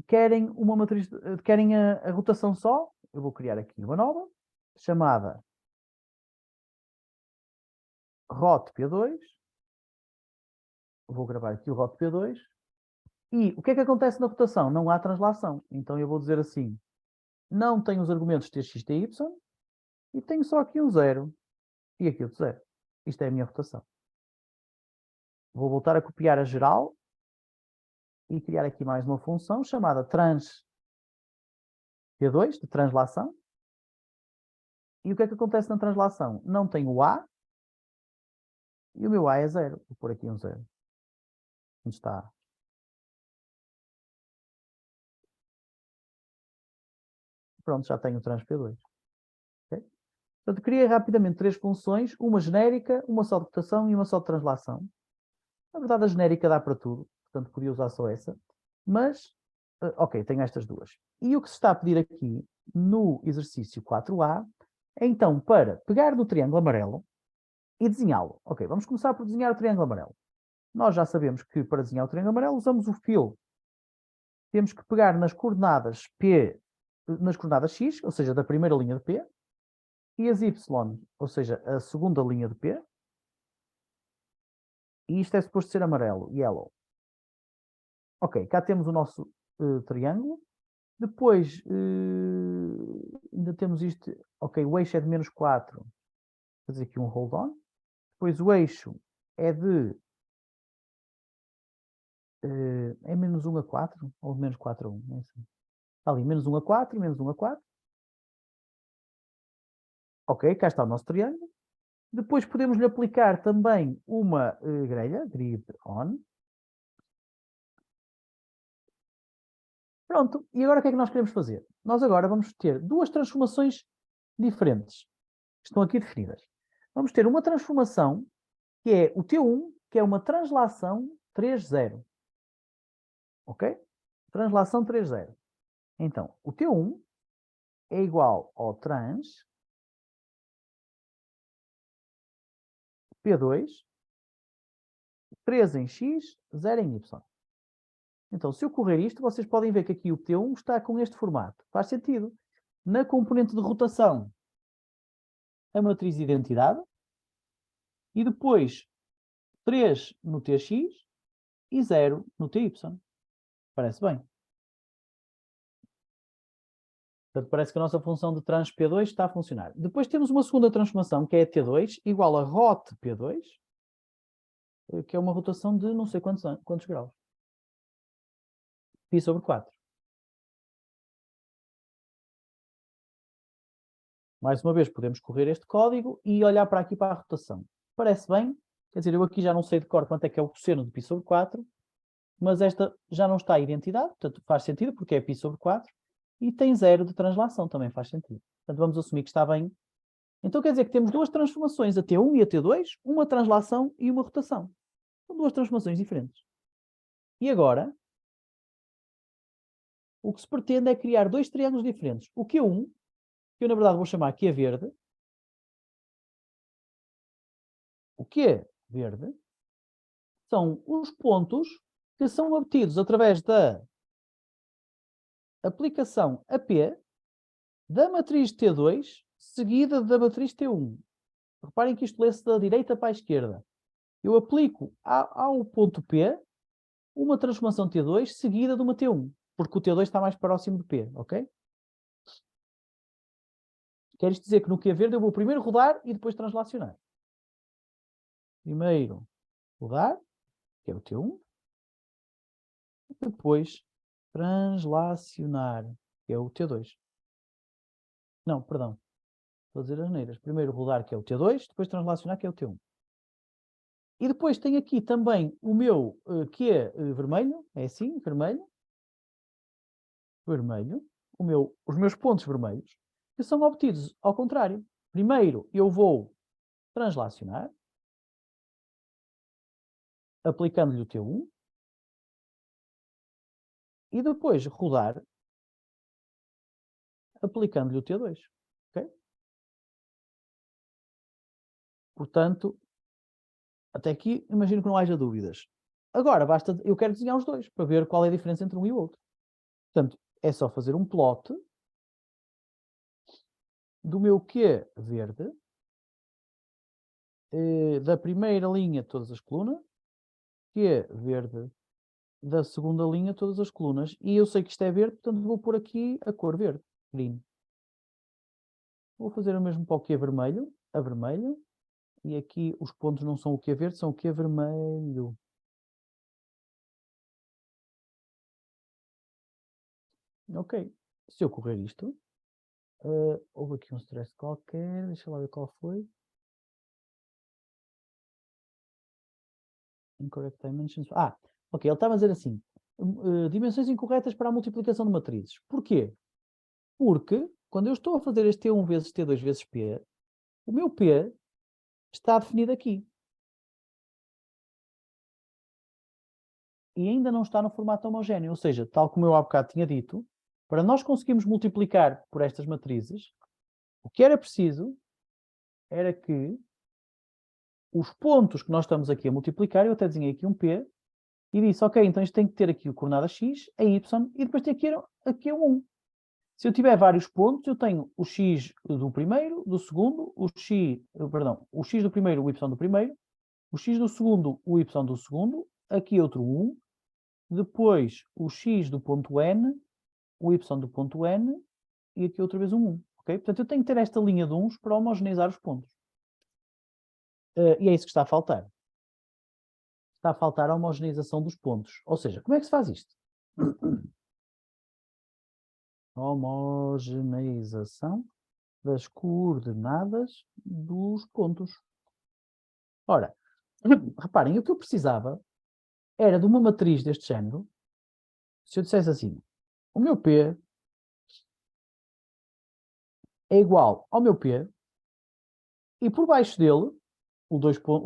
querem uma matriz, querem a rotação só? Eu vou criar aqui uma nova, chamada ROT P2. Vou gravar aqui o ROT P2. E o que é que acontece na rotação? Não há translação. Então eu vou dizer assim, não tenho os argumentos tx, ty, e tenho só aqui um 0 e aqui outro 0. Isto é a minha rotação. Vou voltar a copiar a geral e criar aqui mais uma função chamada trans P2, de translação. E o que é que acontece na translação? Não tenho o A e o meu A é 0. Vou pôr aqui um 0. Onde está? Pronto, já tenho o trans P2. Okay? Portanto, criei rapidamente 3 funções, uma genérica, uma só de rotação e uma só de translação. Na verdade, a genérica dá para tudo, portanto, podia usar só essa. Mas, ok, tenho estas duas. E o que se está a pedir aqui, no exercício 4A, é então para pegar no triângulo amarelo e desenhá-lo. Ok, vamos começar por desenhar o triângulo amarelo. Nós já sabemos que para desenhar o triângulo amarelo usamos o filo. Temos que pegar nas coordenadas P, nas coordenadas X, ou seja, da primeira linha de P, e as Y, ou seja, a segunda linha de P. E isto é suposto ser amarelo, yellow. Ok, cá temos o nosso triângulo. Depois, ainda temos isto. Ok, o eixo é de menos 4. Vou fazer aqui um hold on. Depois o eixo é de... é menos 1 a 4? Ou menos 4 a 1? Não sei. Está ali, menos 1 a 4, menos 1 a 4. Ok, cá está o nosso triângulo. Depois podemos-lhe aplicar também uma grelha, grid on. Pronto, e agora o que é que nós queremos fazer? Nós agora vamos ter duas transformações diferentes, que estão aqui definidas. Vamos ter uma transformação, que é o T1, que é uma translação 3.0. Ok? Translação 3.0. Então, o T1 é igual ao trans P2, 3 em X, 0 em Y. Então, se eu correr isto, vocês podem ver que aqui o T1 está com este formato. Faz sentido. Na componente de rotação, a matriz de identidade, e depois 3 no TX e 0 no TY. Parece bem. Portanto, parece que a nossa função de trans P2 está a funcionar. Depois temos uma segunda transformação, que é T2, igual a rot P2, que é uma rotação de não sei quantos graus. Π sobre 4. Mais uma vez, podemos correr este código e olhar para aqui para a rotação. Parece bem. Quer dizer, eu aqui já não sei de cor quanto é que é o cosseno de π sobre 4, mas esta já não está a identidade, portanto faz sentido, porque é π sobre 4, e tem 0 de translação, também faz sentido. Portanto, vamos assumir que está bem. Então quer dizer que temos duas transformações, a T1 e a T2, uma translação e uma rotação. São duas transformações diferentes. E agora, o que se pretende é criar dois triângulos diferentes. O Q1, que eu na verdade vou chamar Q verde. O Q verde são os pontos que são obtidos através da aplicação a P da matriz T2 seguida da matriz T1. Reparem que isto lê-se da direita para a esquerda. Eu aplico ao ponto P uma transformação T2 seguida de uma T1, porque o T2 está mais próximo do P, ok? Quer isto dizer que no Q verde eu vou primeiro rodar e depois translacionar. Primeiro rodar, que é o T1, depois translacionar, que é o T2. Não, perdão. Estou a dizer as neiras. Primeiro rodar, que é o T2, depois translacionar, que é o T1. E depois tem aqui também o meu que é vermelho, é assim, vermelho, vermelho, os meus pontos vermelhos, que são obtidos ao contrário. Primeiro eu vou translacionar, aplicando-lhe o T1, e depois rodar, aplicando-lhe o T2. Okay? Portanto, até aqui imagino que não haja dúvidas. Agora, eu quero desenhar os dois, para ver qual é a diferença entre um e o outro. Portanto, é só fazer um plot do meu Q verde, da primeira linha todas as colunas, Q verde da segunda linha todas as colunas. E eu sei que isto é verde, portanto vou pôr aqui a cor verde, green. Vou fazer o mesmo para o Q vermelho, a vermelho. E aqui os pontos não são o Q verde, são o Q vermelho. Ok. Se eu correr isto, houve aqui um stress qualquer, deixa lá ver qual foi. Incorrect dimensions. Ok, ele estava a dizer assim, dimensões incorretas para a multiplicação de matrizes. Porquê? Porque, quando eu estou a fazer este T1 vezes T2 vezes P, o meu P está definido aqui. E ainda não está no formato homogéneo. Ou seja, tal como eu há bocado tinha dito, para nós conseguirmos multiplicar por estas matrizes, o que era preciso era que os pontos que nós estamos aqui a multiplicar, eu até desenhei aqui um P, e disse, ok, então isto tem que ter aqui o coordenada X, a Y, e depois tem aqui um 1. Se eu tiver vários pontos, eu tenho o X do primeiro, do segundo, o X do primeiro, o Y do primeiro, o X do segundo, o Y do segundo, aqui outro 1, depois o X do ponto N, o Y do ponto N, e aqui outra vez um 1. Okay? Portanto, eu tenho que ter esta linha de 1s para homogeneizar os pontos. E é isso que está a faltar. Está a faltar a homogeneização dos pontos. Ou seja, como é que se faz isto? Homogeneização das coordenadas dos pontos. Ora, reparem, o que eu precisava era de uma matriz deste género. Se eu dissesse assim, o meu P é igual ao meu P, e por baixo dele, o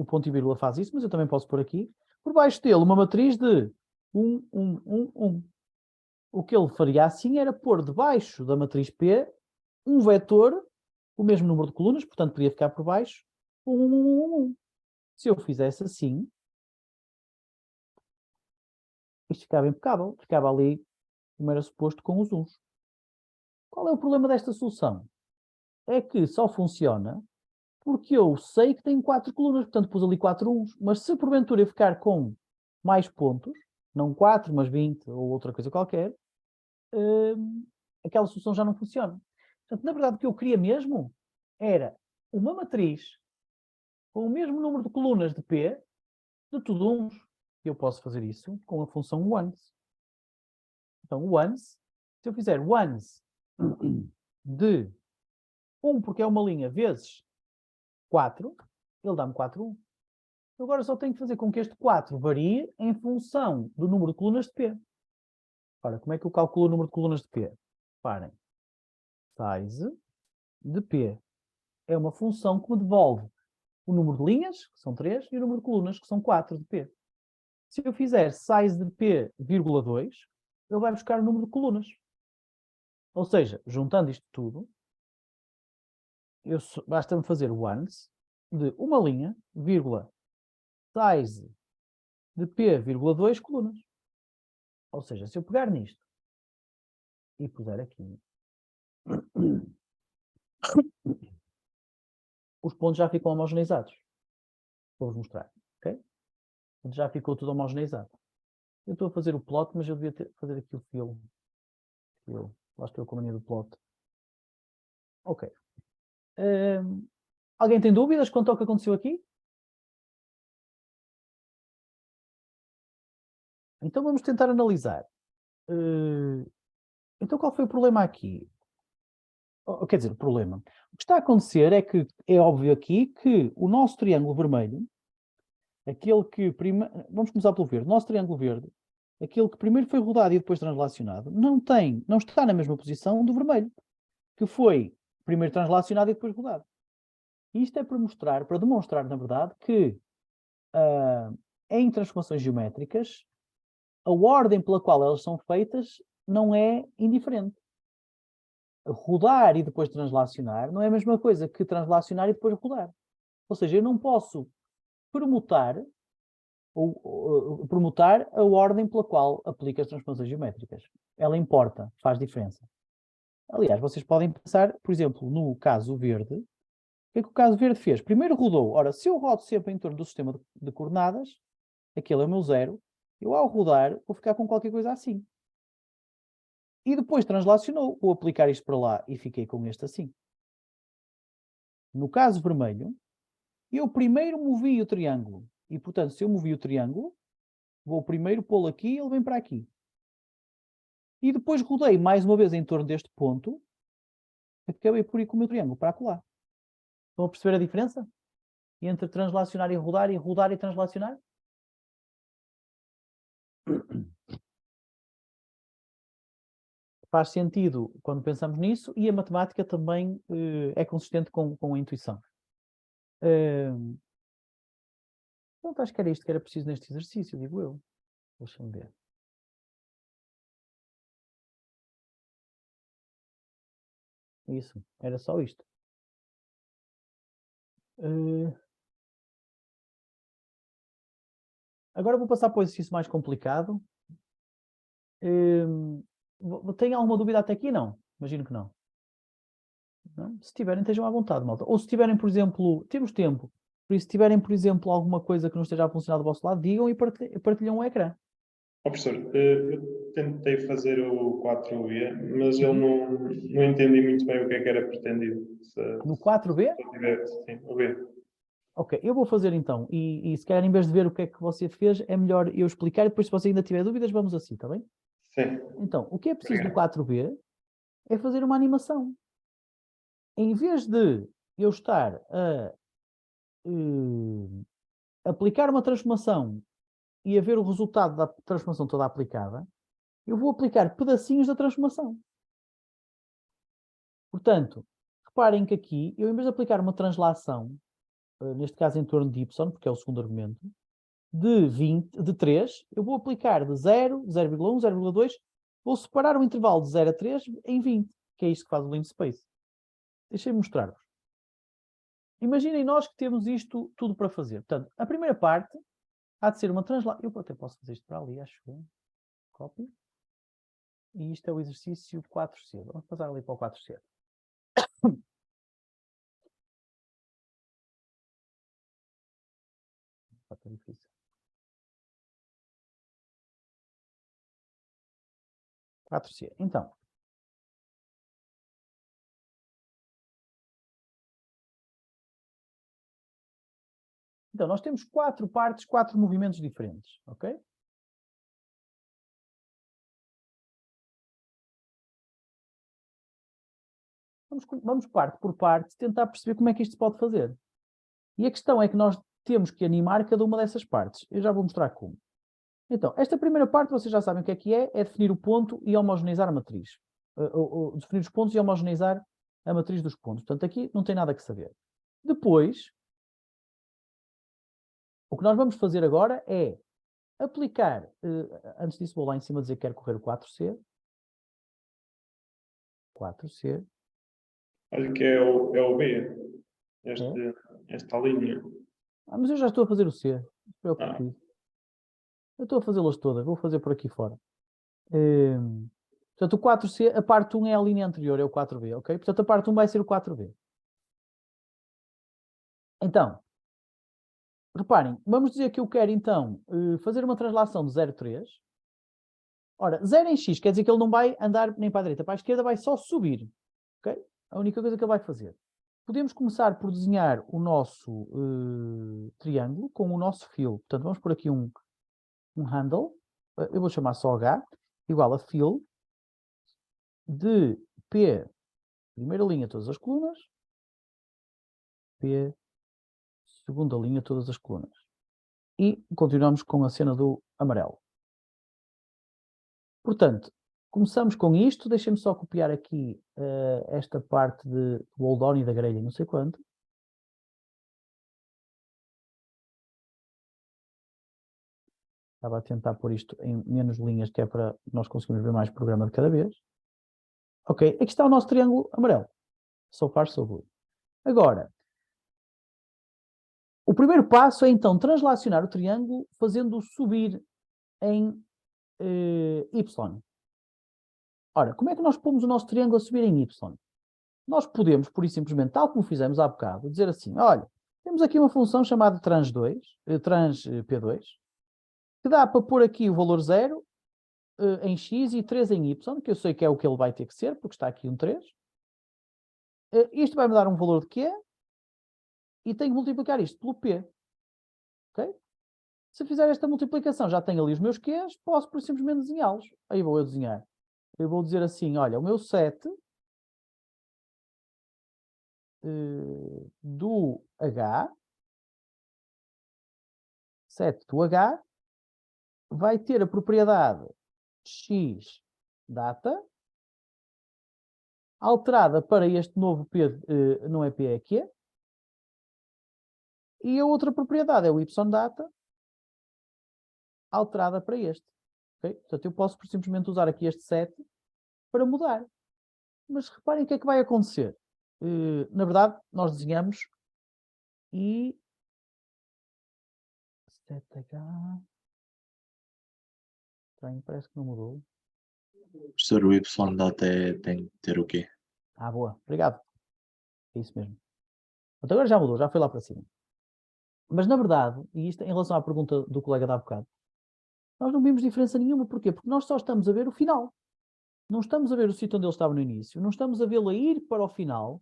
ponto e vírgula faz isso, mas eu também posso pôr aqui, por baixo dele uma matriz de 1, 1, 1, 1. o que ele faria assim era pôr debaixo da matriz P um vetor, o mesmo número de colunas, portanto podia ficar por baixo, 1, 1, 1, 1, 1. Se eu fizesse assim, isto ficava impecável, ficava ali como era suposto com os uns. Qual é o problema desta solução? É que só funciona porque eu sei que tem 4 colunas, portanto pus ali 4 uns. Mas se porventura eu ficar com mais pontos, não 4, mas 20 ou outra coisa qualquer, aquela solução já não funciona. Portanto, na verdade, o que eu queria mesmo era uma matriz com o mesmo número de colunas de P de tudo uns. Eu posso fazer isso com a função once. Então, once, se eu fizer once de 1, porque é uma linha, vezes 4, ele dá-me 4, 1. Eu agora só tenho que fazer com que este 4 varie em função do número de colunas de P. Ora, como é que eu calculo o número de colunas de P? Reparem. Size de P é uma função que me devolve o número de linhas, que são 3, e o número de colunas, que são 4 de P. Se eu fizer size de P, 2, ele vai buscar o número de colunas. Ou seja, juntando isto tudo, basta-me fazer o once de uma linha, vírgula, size de P, 2 colunas. Ou seja, se eu pegar nisto e puser aqui, os pontos já ficam homogeneizados. Vou-vos mostrar, ok? Já ficou tudo homogeneizado. Eu estou a fazer o plot, mas eu devia fazer aqui o fill. Lá estou com a mania do plot. Ok. Alguém tem dúvidas quanto ao que aconteceu aqui? Então vamos tentar analisar. Então qual foi o problema aqui? Quer dizer, o problema. O que está a acontecer é que é óbvio aqui que o nosso triângulo vermelho, aquele que primeiro... Vamos começar pelo verde. O nosso triângulo verde, aquele que primeiro foi rodado e depois translacionado, não está na mesma posição do vermelho, que foi primeiro translacionado e depois rodado. E isto é para demonstrar, na verdade, que em transformações geométricas, a ordem pela qual elas são feitas não é indiferente. Rodar e depois translacionar não é a mesma coisa que translacionar e depois rodar. Ou seja, eu não posso permutar a ordem pela qual aplico as transformações geométricas. Ela importa, faz diferença. Aliás, vocês podem pensar, por exemplo, no caso verde, o que é que o caso verde fez? Primeiro rodou. Ora, se eu rodo sempre em torno do sistema de coordenadas, aquele é o meu zero, eu ao rodar vou ficar com qualquer coisa assim. E depois translacionou, vou aplicar isto para lá e fiquei com este assim. No caso vermelho, eu primeiro movi o triângulo. E, portanto, se eu movi o triângulo, vou primeiro pô-lo aqui e ele vem para aqui. E depois rodei mais uma vez em torno deste ponto, acabei por ir com o meu triângulo para acolá. Estão a perceber a diferença? Entre translacionar e rodar e translacionar? Faz sentido quando pensamos nisso e a matemática também é consistente com a intuição. Pronto, acho que era isto que era preciso neste exercício, digo eu. Deixa-me ver. Isso, era só isto. Agora vou passar para o exercício mais complicado. Tem alguma dúvida até aqui? Não. Imagino que não. Não? Se tiverem, estejam à vontade, malta. Ou se tiverem, por exemplo, temos tempo. Por isso, se tiverem, por exemplo, alguma coisa que não esteja a funcionar do vosso lado, digam e partilham o ecrã. Professor, eu tentei fazer o 4B, mas eu não entendi muito bem o que é que era pretendido. No 4B? Sim, o B. Ok, eu vou fazer então. E se calhar, em vez de ver o que é que você fez, é melhor eu explicar. E depois, se você ainda tiver dúvidas, vamos assim, está bem? Sim. Então, o que é preciso no 4B é fazer uma animação. Em vez de eu estar a aplicar uma transformação e a ver o resultado da transformação toda aplicada, eu vou aplicar pedacinhos da transformação. Portanto, reparem que aqui, eu em vez de aplicar uma translação, neste caso em torno de y, porque é o segundo argumento, de 3, eu vou aplicar de 0, 0,1, 0,2, Vou separar o intervalo de 0 a 3 em 20, que é isto que faz o linspace. Deixem-me mostrar-vos. Imaginem nós que temos isto tudo para fazer. Portanto, a primeira parte há de ser uma translação. Eu até posso fazer isto para ali, acho que. Copy. E isto é o exercício 4C. Vamos passar ali para o 4C. Está difícil. 4C. Então. Então, nós temos 4 partes, 4 movimentos diferentes, ok? Vamos parte por parte tentar perceber como é que isto se pode fazer. E a questão é que nós temos que animar cada uma dessas partes. Eu já vou mostrar como. Então, esta primeira parte, vocês já sabem o que é definir o ponto e homogeneizar a matriz. Definir os pontos e homogeneizar a matriz dos pontos. Portanto, aqui não tem nada que saber. Depois, o que nós vamos fazer agora é aplicar, antes disso vou lá em cima dizer que quero correr o 4C. 4C. Acho que é o B, esta linha. Mas eu já estou a fazer o C. Não se preocupe. Eu estou a fazê-las todas. Vou fazer por aqui fora. Portanto, o 4C, a parte 1 é a linha anterior, é o 4B, ok? Portanto, a parte 1 vai ser o 4B. Então, reparem, vamos dizer que eu quero, então, fazer uma translação de 0,3. Ora, 0 em x quer dizer que ele não vai andar nem para a direita, para a esquerda, vai só subir, ok? A única coisa que ele vai fazer. Podemos começar por desenhar o nosso triângulo com o nosso fill. Portanto, vamos por aqui um handle, eu vou chamar só H, igual a fill de P, primeira linha, todas as colunas, P, segunda linha, todas as colunas. E continuamos com a cena do amarelo. Portanto, começamos com isto. Deixem-me só copiar aqui esta parte do hold on e da grelha, não sei quanto. Estava a tentar pôr isto em menos linhas, que é para nós conseguirmos ver mais programa de cada vez. Ok, aqui está o nosso triângulo amarelo. So far, so good. Agora, o primeiro passo é então translacionar o triângulo fazendo-o subir em Y. Ora, como é que nós pomos o nosso triângulo a subir em Y? Nós podemos, pura e simplesmente, tal como fizemos há bocado, dizer assim, olha, temos aqui uma função chamada trans P2, que dá para pôr aqui o valor 0 em x e 3 em y, que eu sei que é o que ele vai ter que ser, porque está aqui um 3. Isto vai me dar um valor de Q e tenho que multiplicar isto pelo P. Ok? Se fizer esta multiplicação, já tenho ali os meus Qs, posso por simplesmente desenhá-los. Aí vou eu desenhar. Eu vou dizer assim, olha, o meu 7 do H, 7 do H, vai ter a propriedade x data, alterada para este novo P, não é P, é Q, e a outra propriedade é o y data, alterada para este. Okay? Portanto, eu posso simplesmente usar aqui este 7 para mudar. Mas reparem o que é que vai acontecer. Na verdade, nós desenhamos e 7H. Estranho, parece que não mudou. Professor, o Y data tem que ter o quê? Ah, boa. Obrigado. É isso mesmo. Até agora já mudou, já foi lá para cima. Mas na verdade, e isto em relação à pergunta do colega de há bocado, nós não vimos diferença nenhuma. Porquê? Porque nós só estamos a ver o final. Não estamos a ver o sítio onde ele estava no início. Não estamos a vê-lo a ir para o final.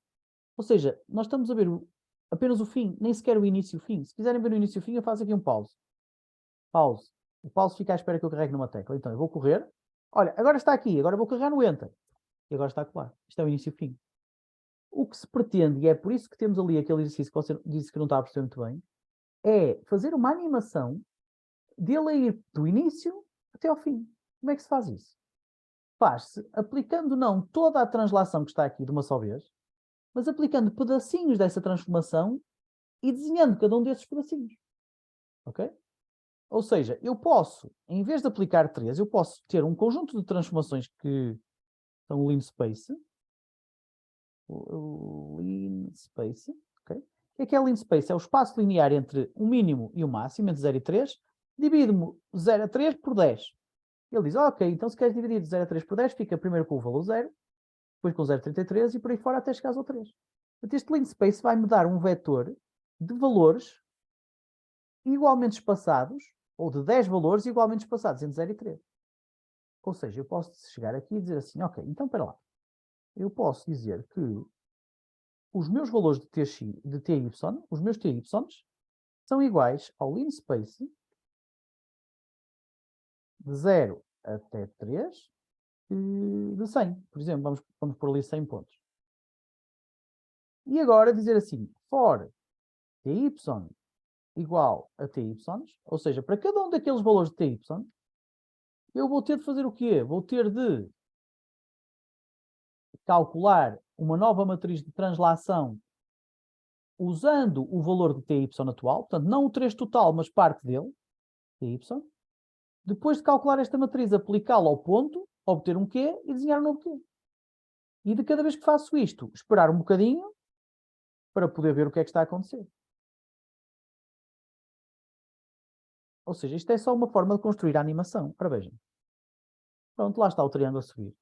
Ou seja, nós estamos a ver apenas o fim, nem sequer o início e o fim. Se quiserem ver o início e o fim, eu faço aqui um pause. Pause. O pause fica à espera que eu carregue numa tecla. Então eu vou correr. Olha, agora está aqui. Agora vou carregar no Enter. E agora está a colar. Isto é o início e o fim. O que se pretende, e é por isso que temos ali aquele exercício que você disse que não está a perceber muito bem, é fazer uma animação dele a ir do início até ao fim. Como é que se faz isso? Faz-se aplicando não toda a translação que está aqui de uma só vez, mas aplicando pedacinhos dessa transformação e desenhando cada um desses pedacinhos. Ok? Ou seja, eu posso, em vez de aplicar 3, eu posso ter um conjunto de transformações que são o lean space. O lean space, ok? O que é lean space? É o espaço linear entre o mínimo e o máximo, entre 0 e 3. Divido-me 0 a 3 por 10. Ele diz, ok, então se queres dividir de 0 a 3 por 10, fica primeiro com o valor 0, depois com 0,33 e por aí fora até chegares ao 3. Portanto, este lean space vai-me dar um vetor de valores igualmente espaçados, ou de 10 valores igualmente espaçados entre 0 e 3. Ou seja, eu posso chegar aqui e dizer assim, ok, então para lá. Eu posso dizer que os meus valores de TY, os meus TY, são iguais ao lean space de 0 até 3 de 100. Por exemplo, vamos pôr ali 100 pontos. E agora dizer assim, for TY igual a TY, ou seja, para cada um daqueles valores de TY, eu vou ter de fazer o quê? Vou ter de calcular uma nova matriz de translação usando o valor de TY atual, portanto, não o 3 total, mas parte dele, TY. Depois de calcular esta matriz, aplicá-la ao ponto, obter um Q e desenhar um novo Q. E de cada vez que faço isto, esperar um bocadinho para poder ver o que é que está a acontecer. Ou seja, isto é só uma forma de construir a animação. Ora vejam. Pronto, lá está o triângulo a subir.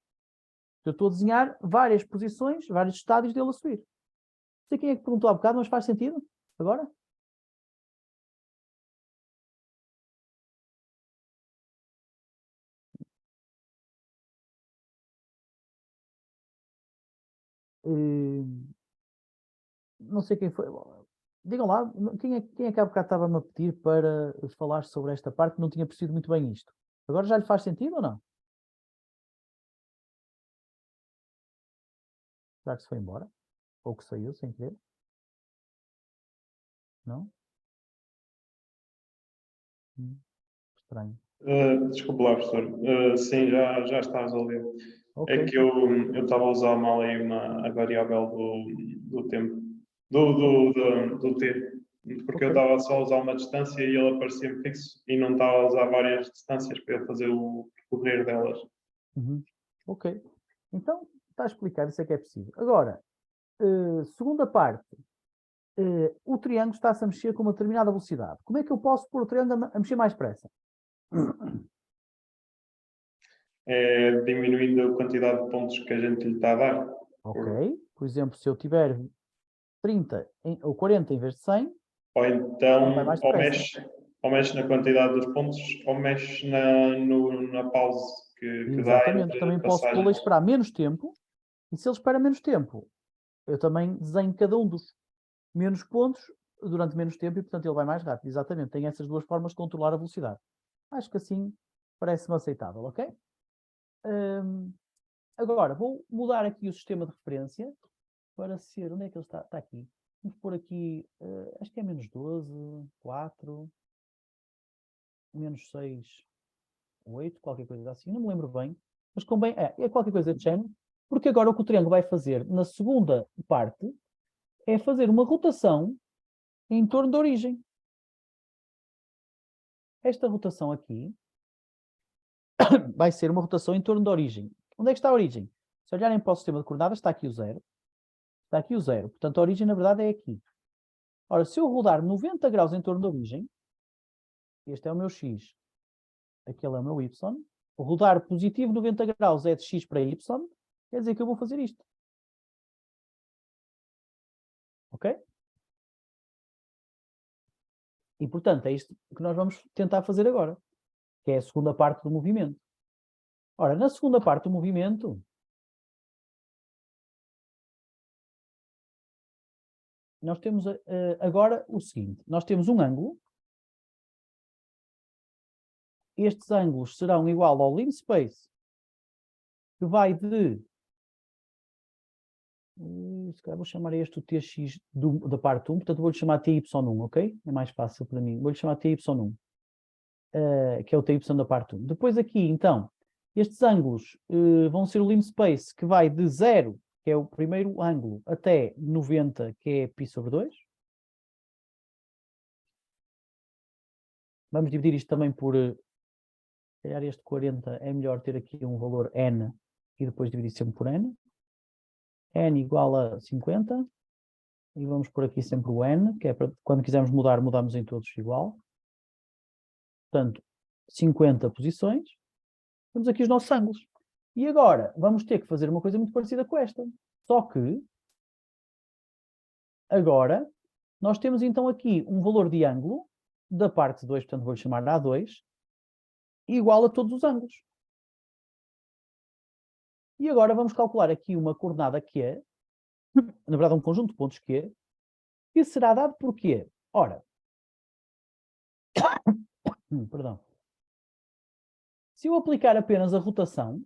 Eu estou a desenhar várias posições, vários estádios dele a subir. Não sei quem é que perguntou há bocado, mas faz sentido? Agora? Não sei quem foi. Digam lá, quem é que há bocado estava-me a pedir para falar sobre esta parte? Não tinha percebido muito bem isto. Agora já lhe faz sentido ou não? Será que se foi embora? Ou que saiu sem querer? Não? Estranho. Desculpe lá, professor. Sim, já está resolvido. Ok. É que eu estava a usar mal aí a variável do tempo, do T, porque eu Ok. estava só a usar uma distância e ele aparecia-me fixo e não estava a usar várias distâncias para eu fazer o percorrer delas. Uhum. Ok. Então, está explicado, isso é que é preciso. Agora, segunda parte. O triângulo está-se a mexer com uma determinada velocidade. Como é que eu posso pôr o triângulo a mexer mais depressa? É diminuindo a quantidade de pontos que a gente lhe está a dar. Ok. Por exemplo, se eu tiver 30 ou 40 em vez de 100, Ou ele então, vai mais depressa. ou mexe na quantidade dos pontos, ou mexe na pausa que dá Exatamente. entre Também posso pô-lo a passagens. esperar menos tempo. E se ele espera menos tempo, eu também desenho cada um dos menos pontos durante menos tempo e, portanto, ele vai mais rápido. Exatamente. Tem essas duas formas de controlar a velocidade. Acho que assim parece-me aceitável, ok? Agora, vou mudar aqui o sistema de referência para ser... Onde é que ele está? Está aqui. Vamos pôr aqui, acho que é menos 12, 4, menos 6, 8, qualquer coisa assim. Não me lembro bem. Mas convém, é qualquer coisa de género. Porque agora o que o triângulo vai fazer na segunda parte é fazer uma rotação em torno da origem. Esta rotação aqui vai ser uma rotação em torno da origem. Onde é que está a origem? Se olharem para o sistema de coordenadas, está aqui o 0. Está aqui o 0. Portanto, a origem, na verdade, é aqui. Ora, se eu rodar 90 graus em torno da origem, este é o meu x, aquele é o meu y, o rodar positivo 90 graus é de x para y, quer dizer que eu vou fazer isto. Ok? E, portanto, é isto que nós vamos tentar fazer agora, que é a segunda parte do movimento. Ora, na segunda parte do movimento, nós temos agora o seguinte. Nós temos um ângulo. Estes ângulos serão igual ao lean space, que vai de... se calhar vou chamar este o TX da parte 1, portanto vou-lhe chamar TY1, ok? É mais fácil para mim. Vou-lhe chamar TY1, que é o TY da parte 1. Depois aqui, então, estes ângulos vão ser o lean space, que vai de 0, que é o primeiro ângulo, até 90, que é π/2. Vamos dividir isto também por, se calhar este 40 é melhor ter aqui um valor n e depois dividir sempre por n. N igual a 50. E vamos por aqui sempre o n, que é para quando quisermos mudar, mudamos em todos igual. Portanto, 50 posições. Temos aqui os nossos ângulos. E agora, vamos ter que fazer uma coisa muito parecida com esta. Só que, agora, nós temos então aqui um valor de ângulo da parte 2, portanto vou-lhe chamar A2, igual a todos os ângulos. E agora vamos calcular aqui uma coordenada Q, na verdade um conjunto de pontos Q, que será dado por quê? Ora, perdão. Se eu aplicar apenas a rotação,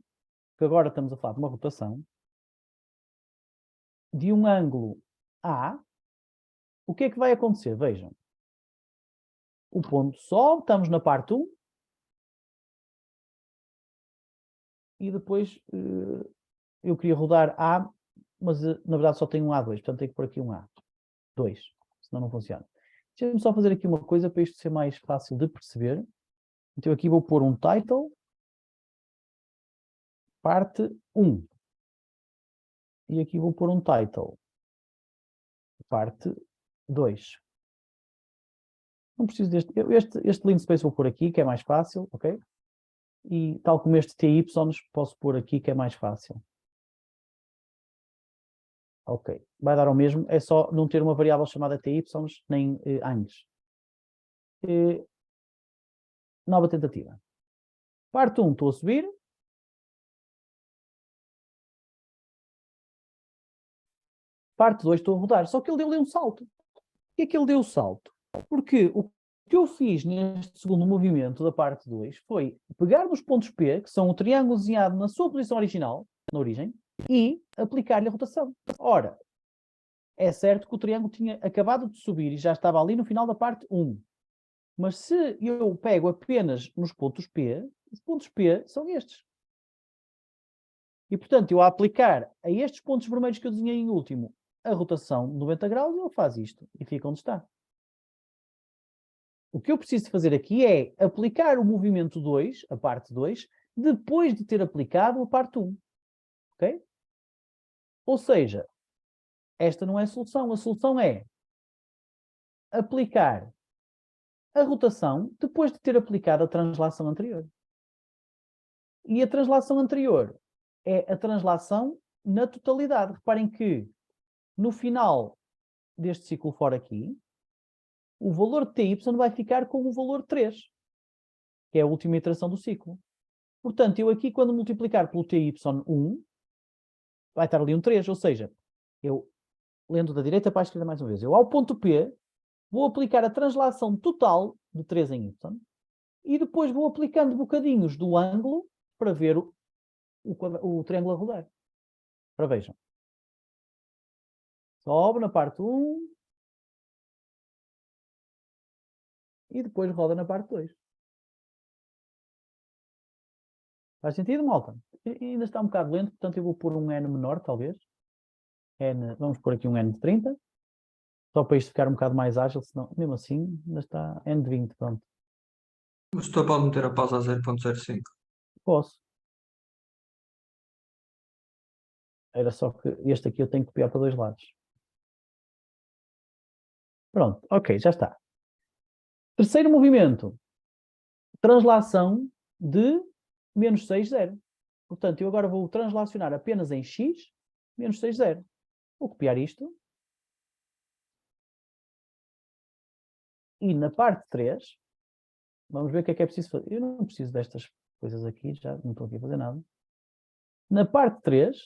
que agora estamos a falar de uma rotação, de um ângulo A, o que é que vai acontecer? Vejam. O ponto sobe, estamos na parte 1, e depois eu queria rodar A, mas na verdade só tenho um A2, portanto tenho que pôr aqui um A2, senão não funciona. Deixa-me só fazer aqui uma coisa para isto ser mais fácil de perceber. Então aqui vou pôr um title, parte 1. E aqui vou pôr um title, parte 2. Não preciso deste. Este lean space vou pôr aqui, que é mais fácil, ok? E tal como este TY, posso pôr aqui, que é mais fácil. Ok. Vai dar ao mesmo, é só não ter uma variável chamada TY, nem ANGs. Nova tentativa. Parte 1, estou a subir. Parte 2, estou a rodar. Só que ele deu ali um salto. Porquê é que ele deu o salto? Porque o que eu fiz neste segundo movimento da parte 2 foi pegar nos pontos P, que são o triângulo desenhado na sua posição original, na origem, e aplicar-lhe a rotação. Ora, é certo que o triângulo tinha acabado de subir e já estava ali no final da parte 1. Mas se eu pego apenas nos pontos P, os pontos P são estes. E, portanto, eu a aplicar a estes pontos vermelhos que eu desenhei em último a rotação de 90 graus, ele faz isto e fica onde está. O que eu preciso fazer aqui é aplicar o movimento 2, a parte 2, depois de ter aplicado a parte 1. Ok? Ou seja, esta não é a solução. A solução é aplicar a rotação depois de ter aplicado a translação anterior. E a translação anterior é a translação na totalidade. Reparem que no final deste ciclo fora aqui, o valor de TY vai ficar com o valor 3, que é a última iteração do ciclo. Portanto, eu aqui, quando multiplicar pelo TY1, vai estar ali um 3, ou seja, eu, lendo da direita para a esquerda mais uma vez, eu ao ponto P, vou aplicar a translação total de 3 em Y, e depois vou aplicando bocadinhos do ângulo para ver o triângulo a rodar. Para vejam. Sobe na parte 1, e depois roda na parte 2. Faz sentido, malta? E ainda está um bocado lento, portanto eu vou pôr um N menor, talvez. Vamos pôr aqui um N de 30. Só para isto ficar um bocado mais ágil, senão, mesmo assim, ainda está N de 20, pronto. Mas tu pode meter a pausa a 0.05. Posso. Era só que este aqui eu tenho que copiar para 2 lados. Pronto, ok, já está. Terceiro movimento. Translação de menos 6, 0. Portanto, eu agora vou translacionar apenas em x, menos 6, 0. Vou copiar isto. E na parte 3, vamos ver o que é preciso fazer. Eu não preciso destas coisas aqui, já não estou aqui a fazer nada. Na parte 3, o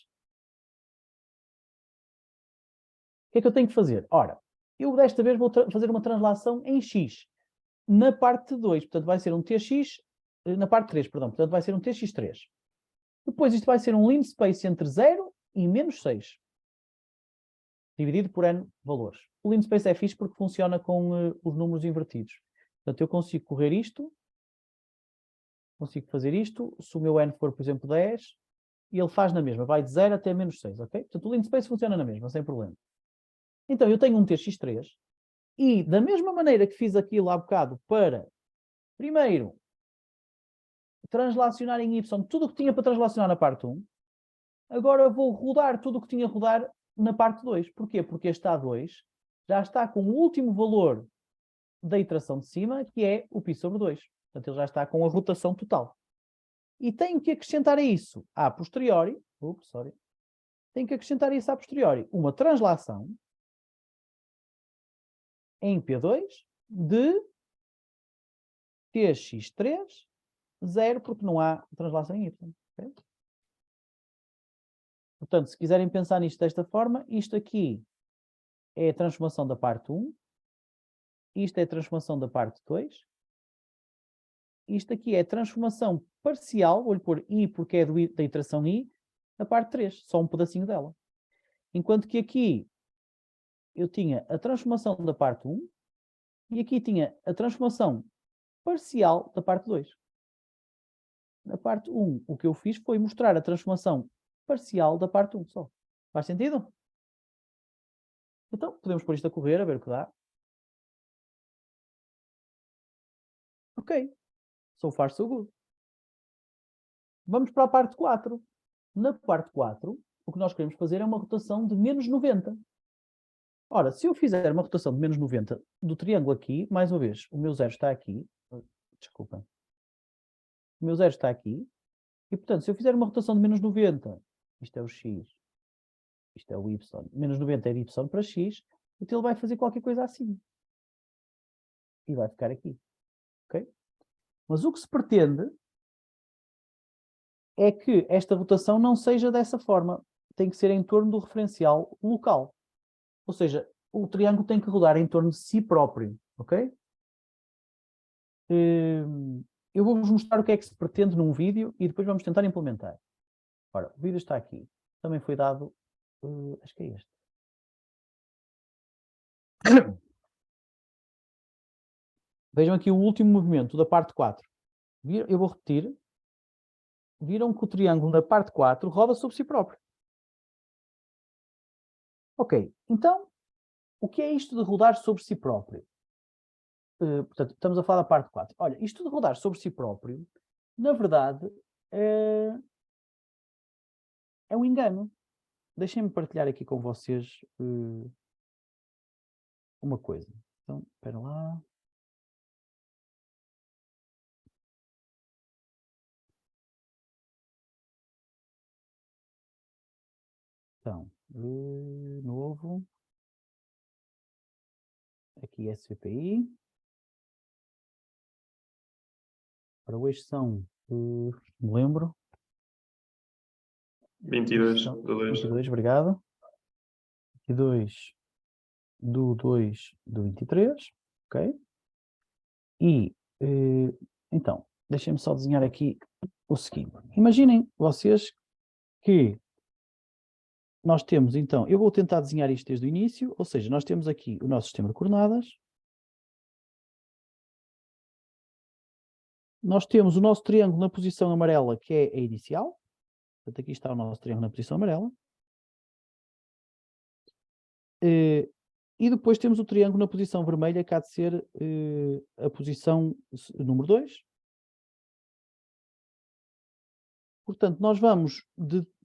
que é que eu tenho que fazer? Ora, eu desta vez vou fazer uma translação em x. Na parte 2, portanto vai ser um tx, na parte 3, perdão, portanto vai ser um tx3. Depois isto vai ser um lean space entre 0 e menos 6. Dividido por n valores. O lean space é fixe porque funciona com os números invertidos. Portanto, eu consigo correr isto, consigo fazer isto, se o meu n for, por exemplo, 10, e ele faz na mesma, vai de 0 até menos 6, ok? Portanto, o lean space funciona na mesma, sem problema. Então, eu tenho um tx3, e da mesma maneira que fiz aquilo há bocado para primeiro, translacionar em y tudo o que tinha para translacionar na parte 1. Agora vou rodar tudo o que tinha a rodar na parte 2. Porquê? Porque este A2 já está com o último valor da iteração de cima, que é o π sobre 2. Portanto, ele já está com a rotação total. E tenho que acrescentar a isso, a posteriori, tenho que acrescentar a isso a posteriori, uma translação em P2 de tx3, 0, porque não há translação em y. Okay? Portanto, se quiserem pensar nisto desta forma, isto aqui é a transformação da parte 1, isto é a transformação da parte 2, isto aqui é a transformação parcial, vou-lhe pôr i porque é da iteração i, na parte 3, só um pedacinho dela. Enquanto que aqui eu tinha a transformação da parte 1 e aqui tinha a transformação parcial da parte 2. Na parte 1, o que eu fiz foi mostrar a transformação parcial da parte 1 só. Faz sentido? Então, podemos pôr isto a correr, a ver o que dá. Ok. So far, so good. Vamos para a parte 4. Na parte 4, o que nós queremos fazer é uma rotação de menos 90. Ora, se eu fizer uma rotação de menos 90 do triângulo aqui, mais uma vez, o meu 0 está aqui. Desculpa. O meu 0 está aqui. E, portanto, se eu fizer uma rotação de menos 90, isto é o x, isto é o y, menos 90 é de y para x, então ele vai fazer qualquer coisa assim. E vai ficar aqui. Ok? Mas o que se pretende é que esta rotação não seja dessa forma. Tem que ser em torno do referencial local. Ou seja, o triângulo tem que rodar em torno de si próprio. Ok? Eu vou-vos mostrar o que é que se pretende num vídeo e depois vamos tentar implementar. Ora, o vídeo está aqui. Também foi dado... acho que é este. Vejam aqui o último movimento da parte 4. Eu vou repetir. Viram que o triângulo da parte 4 roda sobre si próprio. Ok, então, o que é isto de rodar sobre si próprio? Portanto, estamos a falar da parte 4. Olha, isto de rodar sobre si próprio, na verdade, é um engano. Deixem-me partilhar aqui com vocês uma coisa. Então, espera lá. Então, novo. Aqui SVPI. Para hoje são, me lembro. 22 do 2. 22, obrigado. 22 do 2 do 23. Ok? E, então, deixem-me só desenhar aqui o seguinte. Imaginem vocês que nós temos, então, eu vou tentar desenhar isto desde o início, ou seja, nós temos aqui o nosso sistema de coordenadas. Nós temos o nosso triângulo na posição amarela, que é a inicial. Portanto, aqui está o nosso triângulo na posição amarela. E depois temos o triângulo na posição vermelha, que há de ser a posição número 2. Portanto, nós vamos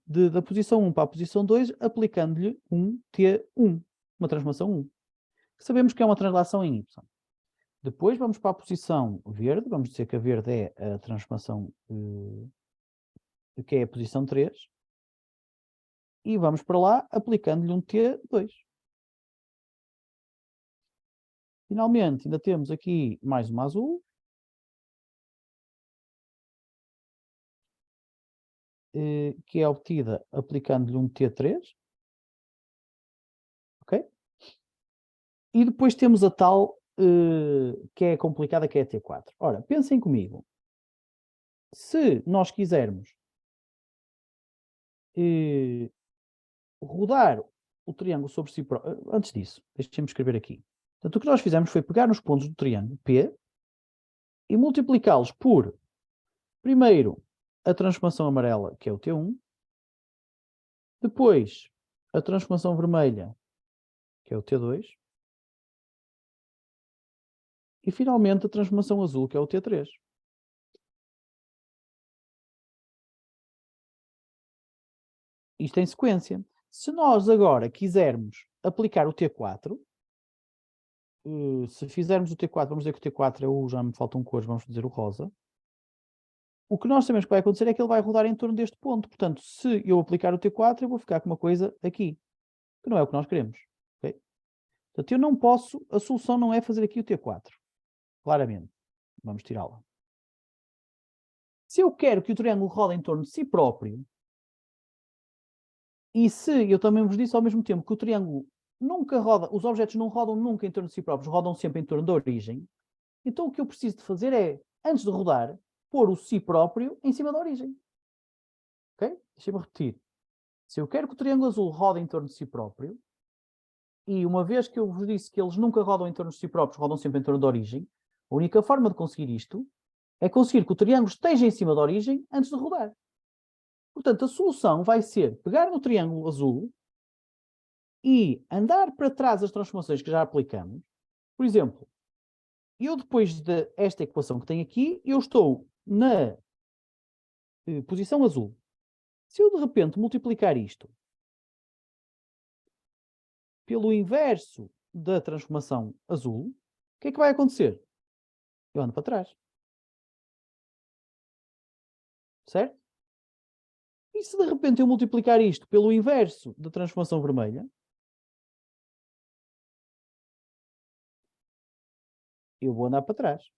da posição 1 para a posição 2, aplicando-lhe um T1, uma transformação 1. Sabemos que é uma translação em Y. Depois vamos para a posição verde, vamos dizer que a verde é a transformação que é a posição 3. E vamos para lá, aplicando-lhe um T2. Finalmente, ainda temos aqui mais uma azul. Que é obtida aplicando-lhe um T3. Ok? E depois temos a tal que é complicada, que é a T4. Ora, pensem comigo. Se nós quisermos rodar o triângulo sobre si próprio... Antes disso, deixem-me escrever aqui. Portanto, o que nós fizemos foi pegar os pontos do triângulo P e multiplicá-los por, primeiro, a transformação amarela, que é o T1. Depois, a transformação vermelha, que é o T2. E finalmente a transformação azul, que é o T3. Isto em sequência. Se nós agora quisermos aplicar o T4, se fizermos o T4, vamos dizer que o T4 é o, já me faltam cores, vamos dizer o rosa. O que nós sabemos que vai acontecer é que ele vai rodar em torno deste ponto. Portanto, se eu aplicar o T4, eu vou ficar com uma coisa aqui, que não é o que nós queremos. Okay? Portanto, eu não posso, a solução não é fazer aqui o T4. Claramente. Vamos tirá-la. Se eu quero que o triângulo rode em torno de si próprio, e se eu também vos disse ao mesmo tempo que o triângulo nunca roda, os objetos não rodam nunca em torno de si próprios, rodam sempre em torno da origem, então o que eu preciso de fazer é, antes de rodar, pôr o si próprio em cima da origem. Ok? Deixa-me repetir. Se eu quero que o triângulo azul rode em torno de si próprio, e uma vez que eu vos disse que eles nunca rodam em torno de si próprios, rodam sempre em torno da origem, a única forma de conseguir isto é conseguir que o triângulo esteja em cima da origem antes de rodar. Portanto, a solução vai ser pegar no triângulo azul e andar para trás as transformações que já aplicamos. Por exemplo, eu depois desta equação que tenho aqui, eu estou na posição azul. Se eu de repente multiplicar isto pelo inverso da transformação azul, o que é que vai acontecer? Eu ando para trás. Certo? E se de repente eu multiplicar isto pelo inverso da transformação vermelha, eu vou andar para trás.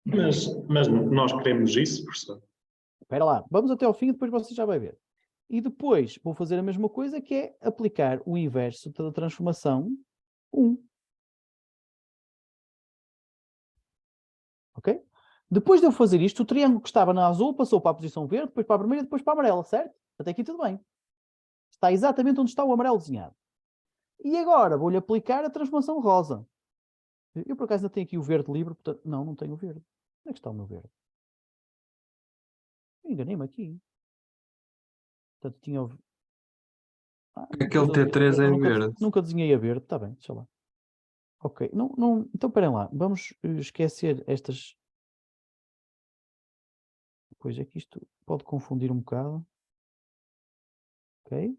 Mas nós queremos isso, professor? Espera lá, vamos até ao fim e depois você já vai ver. E depois vou fazer a mesma coisa, que é aplicar o inverso da transformação 1. Ok? Depois de eu fazer isto, o triângulo que estava na azul passou para a posição verde, depois para a vermelha, depois para a amarela, certo? Até aqui tudo bem. Está exatamente onde está o amarelo desenhado. E agora vou-lhe aplicar a transformação rosa. Eu, por acaso, ainda tenho aqui o verde livre, portanto... Não tenho o verde. Onde é que está o meu verde? Enganei-me aqui. Portanto, tinha o... Aquele T3 é verde. Nunca desenhei a verde. Está bem, deixa lá. Ok. Então, esperem lá. Vamos esquecer estas... Pois é que isto pode confundir um bocado. Ok?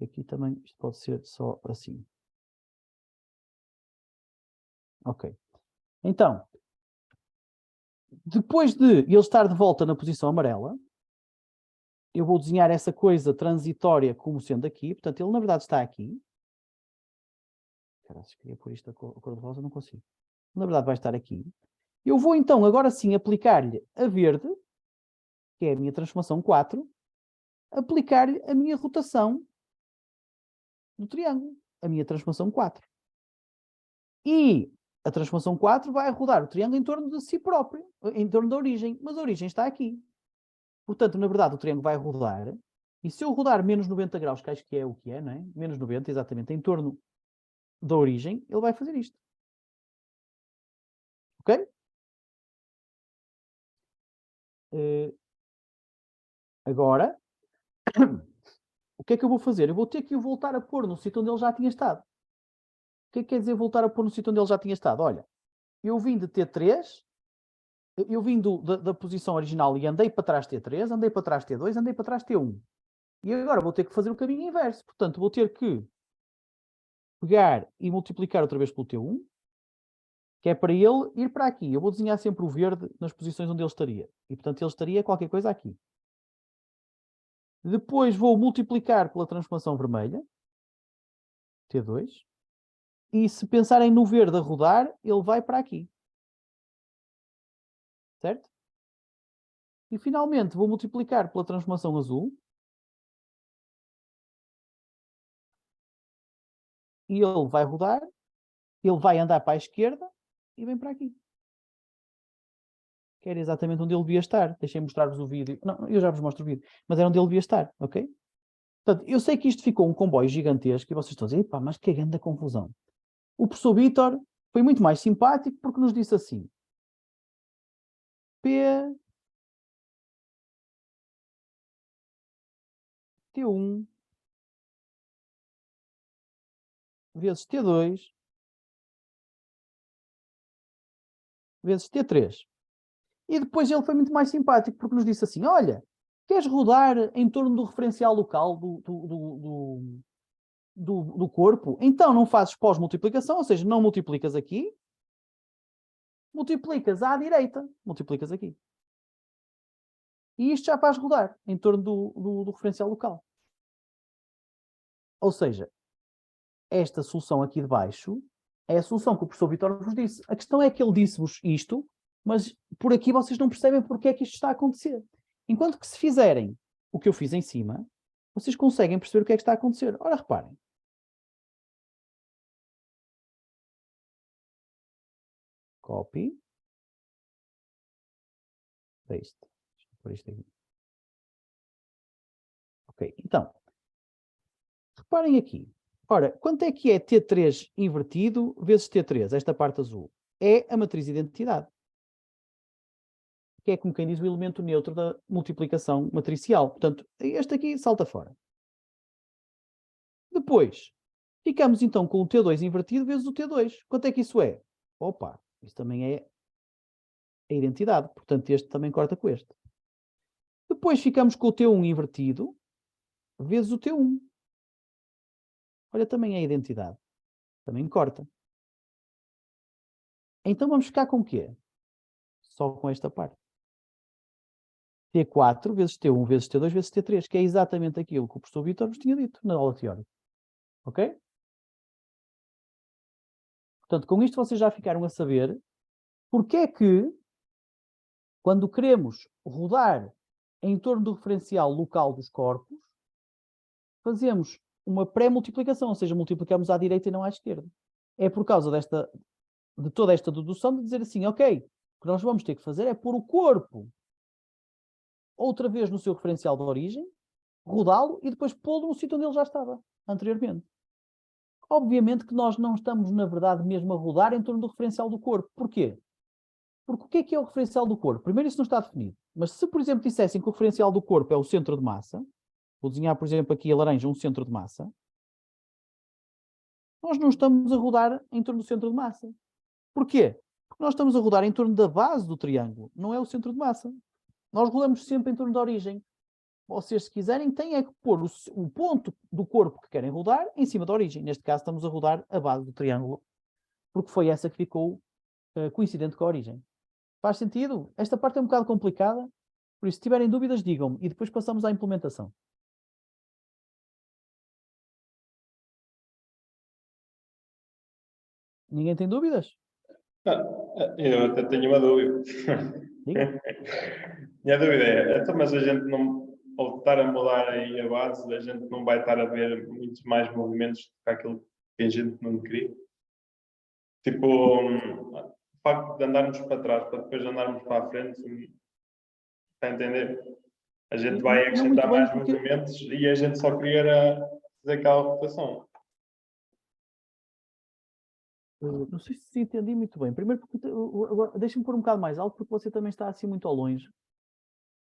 Aqui também isto pode ser só assim. Ok. Então, depois de ele estar de volta na posição amarela, eu vou desenhar essa coisa transitória como sendo aqui. Portanto, ele na verdade está aqui. Caralho, se queria pôr isto a cor de rosa, não consigo. Na verdade vai estar aqui. Eu vou então, agora sim, aplicar-lhe a verde, que é a minha transformação 4, aplicar-lhe a minha rotação do triângulo, a minha transformação 4. E a transformação 4 vai rodar o triângulo em torno de si próprio, em torno da origem, mas a origem está aqui. Portanto, na verdade, o triângulo vai rodar, e se eu rodar menos 90 graus, que acho que é o que é, não é? Menos 90, exatamente, em torno da origem, ele vai fazer isto. Ok? Agora, o que é que eu vou fazer? Eu vou ter que o voltar a pôr no sítio onde ele já tinha estado. O que é que quer dizer voltar a pôr no sítio onde ele já tinha estado? Olha, eu vim de T3, eu vim da posição original e andei para trás T3, andei para trás T2, andei para trás T1. E agora vou ter que fazer o caminho inverso. Portanto, vou ter que pegar e multiplicar outra vez pelo T1, que é para ele ir para aqui. Eu vou desenhar sempre o verde nas posições onde ele estaria. E, portanto, ele estaria qualquer coisa aqui. Depois vou multiplicar pela transformação vermelha, T2. E se pensarem no verde a rodar, ele vai para aqui. Certo? E finalmente vou multiplicar pela transformação azul. E ele vai rodar, ele vai andar para a esquerda e vem para aqui. Que era exatamente onde ele devia estar. Deixem mostrar-vos o vídeo. Não, eu já vos mostro o vídeo. Mas era onde ele devia estar, ok? Portanto, eu sei que isto ficou um comboio gigantesco e vocês estão a dizer, pá, mas que grande confusão. O professor Vítor foi muito mais simpático porque nos disse assim. P T1 vezes T2 vezes T3. E depois ele foi muito mais simpático, porque nos disse assim, olha, queres rodar em torno do referencial local do corpo? Então não fazes pós-multiplicação, ou seja, não multiplicas aqui, multiplicas à direita, multiplicas aqui. E isto já faz rodar em torno do referencial local. Ou seja, esta solução aqui de baixo é a solução que o professor Vitor vos disse. A questão é que ele disse-vos isto, mas por aqui vocês não percebem porque é que isto está a acontecer. Enquanto que se fizerem o que eu fiz em cima, vocês conseguem perceber o que é que está a acontecer. Ora, reparem. Copy. Paste. Deixa eu pôr isto aqui. Ok, então. Reparem aqui. Ora, quanto é que é T3 invertido vezes T3, esta parte azul? É a matriz de identidade. Que é, como quem diz, o elemento neutro da multiplicação matricial. Portanto, este aqui salta fora. Depois, ficamos então com o T2 invertido vezes o T2. Quanto é que isso é? Opa, isso também é a identidade. Portanto, este também corta com este. Depois ficamos com o T1 invertido vezes o T1. Olha, também é a identidade. Também corta. Então vamos ficar com o quê? Só com esta parte. T4 vezes T1 vezes T2 vezes T3, que é exatamente aquilo que o professor Vítor vos tinha dito na aula teórica. Ok? Portanto, com isto vocês já ficaram a saber porque é que, quando queremos rodar em torno do referencial local dos corpos, fazemos uma pré-multiplicação, ou seja, multiplicamos à direita e não à esquerda. É por causa de toda esta dedução de dizer assim, ok, o que nós vamos ter que fazer é pôr o corpo outra vez no seu referencial de origem, rodá-lo e depois pô-lo no sítio onde ele já estava anteriormente. Obviamente que nós não estamos, na verdade, mesmo a rodar em torno do referencial do corpo. Porquê? Porque o que é o referencial do corpo? Primeiro, isso não está definido. Mas se, por exemplo, dissessem que o referencial do corpo é o centro de massa, vou desenhar, por exemplo, aqui a laranja, um centro de massa, nós não estamos a rodar em torno do centro de massa. Porquê? Porque nós estamos a rodar em torno da base do triângulo, não é o centro de massa. Nós rodamos sempre em torno da origem. Vocês, se quiserem, têm é que pôr o ponto do corpo que querem rodar em cima da origem. Neste caso, estamos a rodar a base do triângulo, porque foi essa que ficou coincidente com a origem. Faz sentido? Esta parte é um bocado complicada, por isso, se tiverem dúvidas, digam-me e depois passamos à implementação. Ninguém tem dúvidas? Eu até tenho uma dúvida. Diga. Minha dúvida é, então, mas a gente não, ao estar a mudar aí a base, a gente não vai estar a ver muitos mais movimentos do que aquilo que a gente não queria? Tipo, o facto de andarmos para trás, para depois andarmos para a frente, está a entender? A gente vai Não muito acrescentar bem, mais porque movimentos e a gente só queria fazer aquela rotação. não sei se entendi muito bem. Primeiro, porque deixa-me pôr um bocado mais alto, porque você também está assim muito ao longe.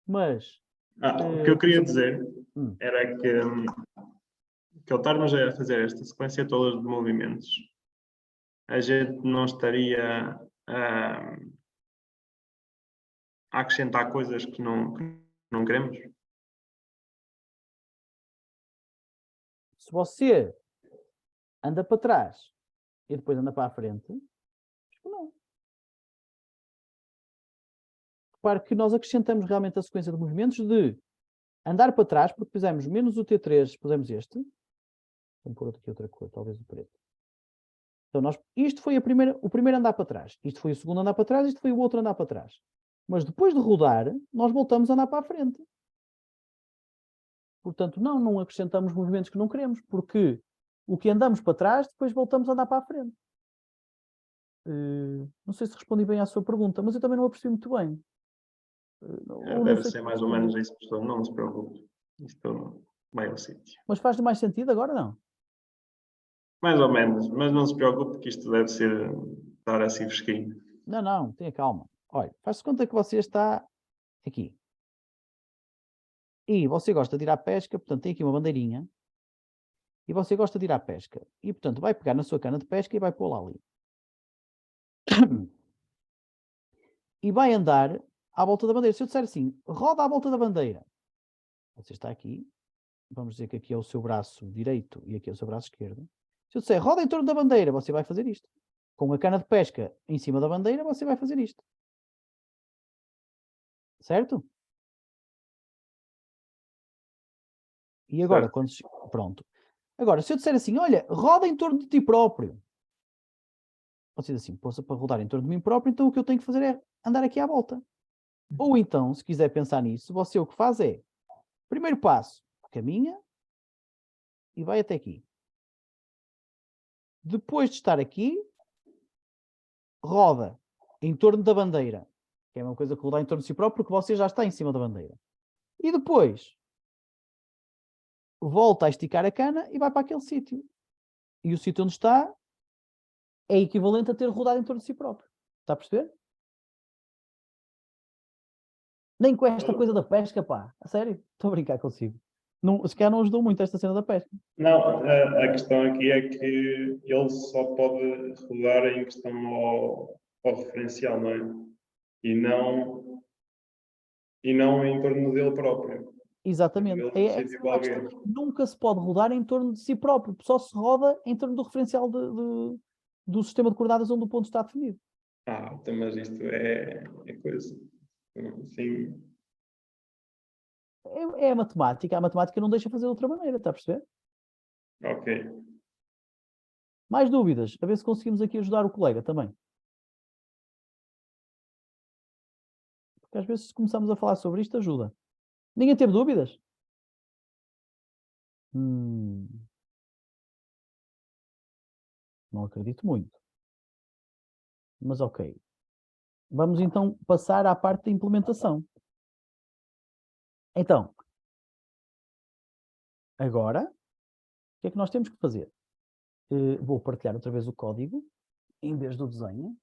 Mas O que eu queria dizer Hum. era que ao estarmos a fazer esta sequência toda de movimentos, a gente não estaria a acrescentar coisas que não queremos? se você anda para trás e depois anda para a frente, não. Repare que nós acrescentamos realmente a sequência de movimentos de andar para trás, porque fizemos menos o T3, pusemos este. Vamos pôr aqui outra cor, talvez o preto. Então, isto foi o primeiro andar para trás. Isto foi o segundo andar para trás, isto foi o outro andar para trás. Mas depois de rodar, nós voltamos a andar para a frente. Portanto, não acrescentamos movimentos que não queremos, porque o que andamos para trás, depois voltamos a andar para a frente. Não sei se respondi bem à sua pergunta, mas eu também não a percebi muito bem. Deve ser mais ou menos isso, professor. Não se preocupe. Isto vai ao sítio. Mas faz mais sentido agora, não? Mais ou menos, mas não se preocupe que isto deve estar assim fresquinho. Não, tenha calma. Olha, faz-se conta que você está aqui. E você gosta de ir à pesca, portanto tem aqui uma bandeirinha. E você gosta de ir à pesca. E, portanto, vai pegar na sua cana de pesca e vai pô-la ali. e vai andar à volta da bandeira. Se eu disser assim, roda à volta da bandeira, você está aqui, vamos dizer que aqui é o seu braço direito e aqui é o seu braço esquerdo. Se eu disser roda em torno da bandeira, você vai fazer isto. Com a cana de pesca em cima da bandeira, você vai fazer isto. Certo? E agora, Certo. pronto. Agora, se eu disser assim, olha, roda em torno de ti próprio. Você diz assim, poxa, para rodar em torno de mim próprio, então o que eu tenho que fazer é andar aqui à volta. Ou então, se quiser pensar nisso, você o que faz é, primeiro passo, caminha e vai até aqui. Depois de estar aqui, roda em torno da bandeira, que é uma coisa que rodar em torno de si próprio, porque você já está em cima da bandeira. E depois, volta a esticar a cana e vai para aquele sítio. E o sítio onde está é equivalente a ter rodado em torno de si próprio. Está a perceber? Nem com esta coisa da pesca, pá. A sério? Estou a brincar consigo. Não, se calhar não ajudou muito esta cena da pesca. Não, a questão aqui é que ele só pode rodar em questão ao referencial, não é? E não em torno dele próprio. Exatamente. Ele Essa sítio é de uma questão. alguém. Nunca se pode rodar em torno de si próprio. Só se roda em torno do referencial do sistema de coordenadas onde o ponto está definido. Então, mas isto é coisa. Sim, É a matemática. A matemática não deixa fazer de outra maneira. Está a perceber? ok. Mais dúvidas? A ver se conseguimos aqui ajudar o colega também. Porque às vezes se começamos a falar sobre isto ajuda. Ninguém teve dúvidas? Não acredito muito. Mas ok. Vamos então passar à parte da implementação. Então, agora, o que é que nós temos que fazer? Vou partilhar outra vez o código, em vez do desenho.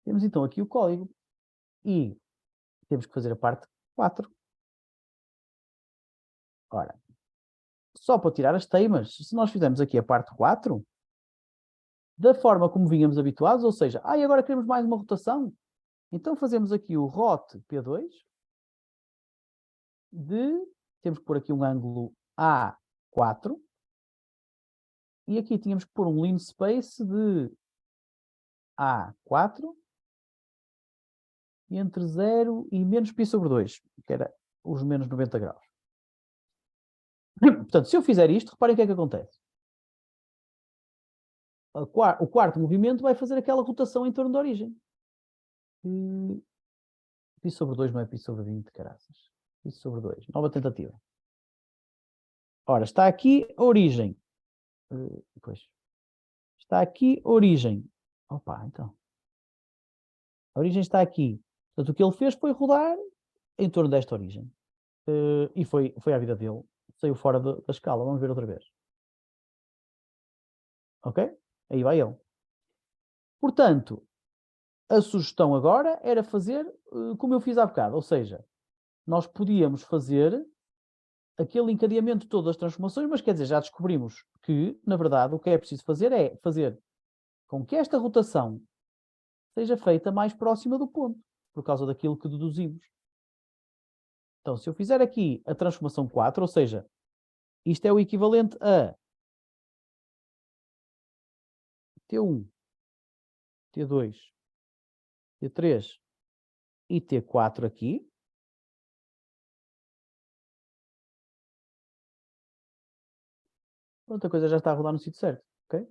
Temos então aqui o código. E temos que fazer a parte 4. Ora, só para tirar as teimas, se nós fizermos aqui a parte 4, da forma como vínhamos habituados, ou seja, agora queremos mais uma rotação, então fazemos aqui o ROT P2 temos que pôr aqui um ângulo A4 e aqui tínhamos que pôr um lean space de A4 entre 0 e menos π sobre 2, que era os menos 90 graus. Portanto, se eu fizer isto, reparem o que é que acontece. O quarto movimento vai fazer aquela rotação em torno da origem. Π sobre 2 não é π sobre 20, caraças. Π sobre 2. Nova tentativa. Ora, está aqui a origem. Pois. Está aqui a origem. Opa, então. A origem está aqui. Portanto, o que ele fez foi rodar em torno desta origem. E foi a vida dele. Saiu fora da escala. Vamos ver outra vez. Ok? Aí vai ele. Portanto, a sugestão agora era fazer como eu fiz há bocado. Ou seja, nós podíamos fazer aquele encadeamento todo das transformações, mas quer dizer, já descobrimos que, na verdade, o que é preciso fazer é fazer com que esta rotação seja feita mais próxima do ponto, por causa daquilo que deduzimos. Então, se eu fizer aqui a transformação 4, ou seja, isto é o equivalente a T1, T2, T3 e T4 aqui. Pronto, a coisa já está a rodar no sítio certo, ok?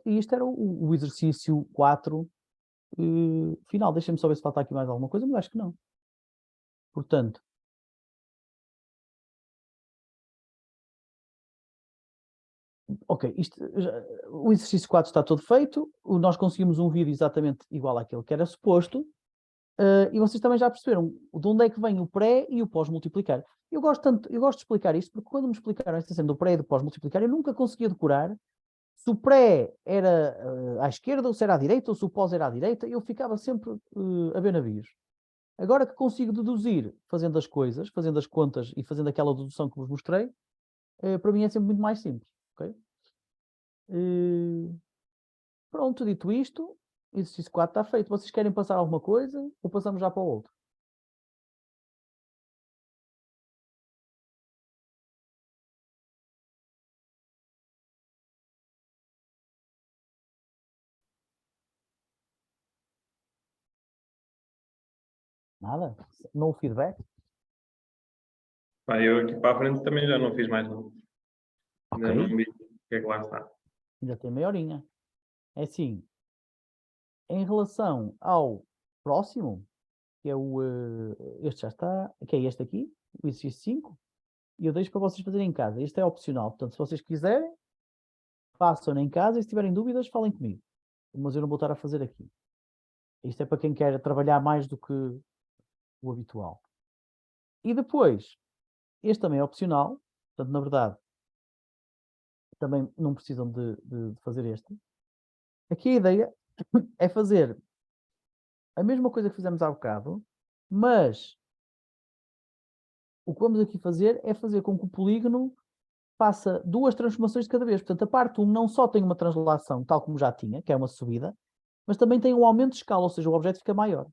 E isto era o exercício 4 final. Deixem-me só ver se falta aqui mais alguma coisa, mas acho que não. Portanto, ok, o exercício 4 está todo feito, nós conseguimos um vídeo exatamente igual àquele que era suposto, e vocês também já perceberam de onde é que vem o pré e o pós-multiplicar. Eu gosto de explicar isto, porque quando me explicaram esta cena do pré e do pós-multiplicar, eu nunca conseguia decorar se o pré era à esquerda, ou se era à direita, ou se o pós era à direita, eu ficava sempre a ver navios. Agora que consigo deduzir fazendo as coisas, fazendo as contas e fazendo aquela dedução que vos mostrei, para mim é sempre muito mais simples. Ok? Pronto, dito isto, exercício 4 está feito. Vocês querem passar alguma coisa ou passamos já para o outro? Nada? No feedback? Pá, eu aqui para a frente também já não fiz mais nada. Ok, Ainda não vi o que é que lá está. ainda tem meia horinha. É assim, em relação ao próximo, que é o. Este já está, que é este aqui, o exercício 5, e eu deixo para vocês fazerem em casa. Este é opcional, portanto, se vocês quiserem, façam em casa e se tiverem dúvidas, falem comigo. Mas eu não vou estar a fazer aqui. Isto é para quem quer trabalhar mais do que o habitual. E depois, este também é opcional, portanto, na verdade, também não precisam de fazer este. Aqui a ideia é fazer a mesma coisa que fizemos há bocado, mas o que vamos aqui fazer é fazer com que o polígono faça duas transformações de cada vez. Portanto, a parte 1 não só tem uma translação, tal como já tinha, que é uma subida, mas também tem um aumento de escala, ou seja, o objeto fica maior.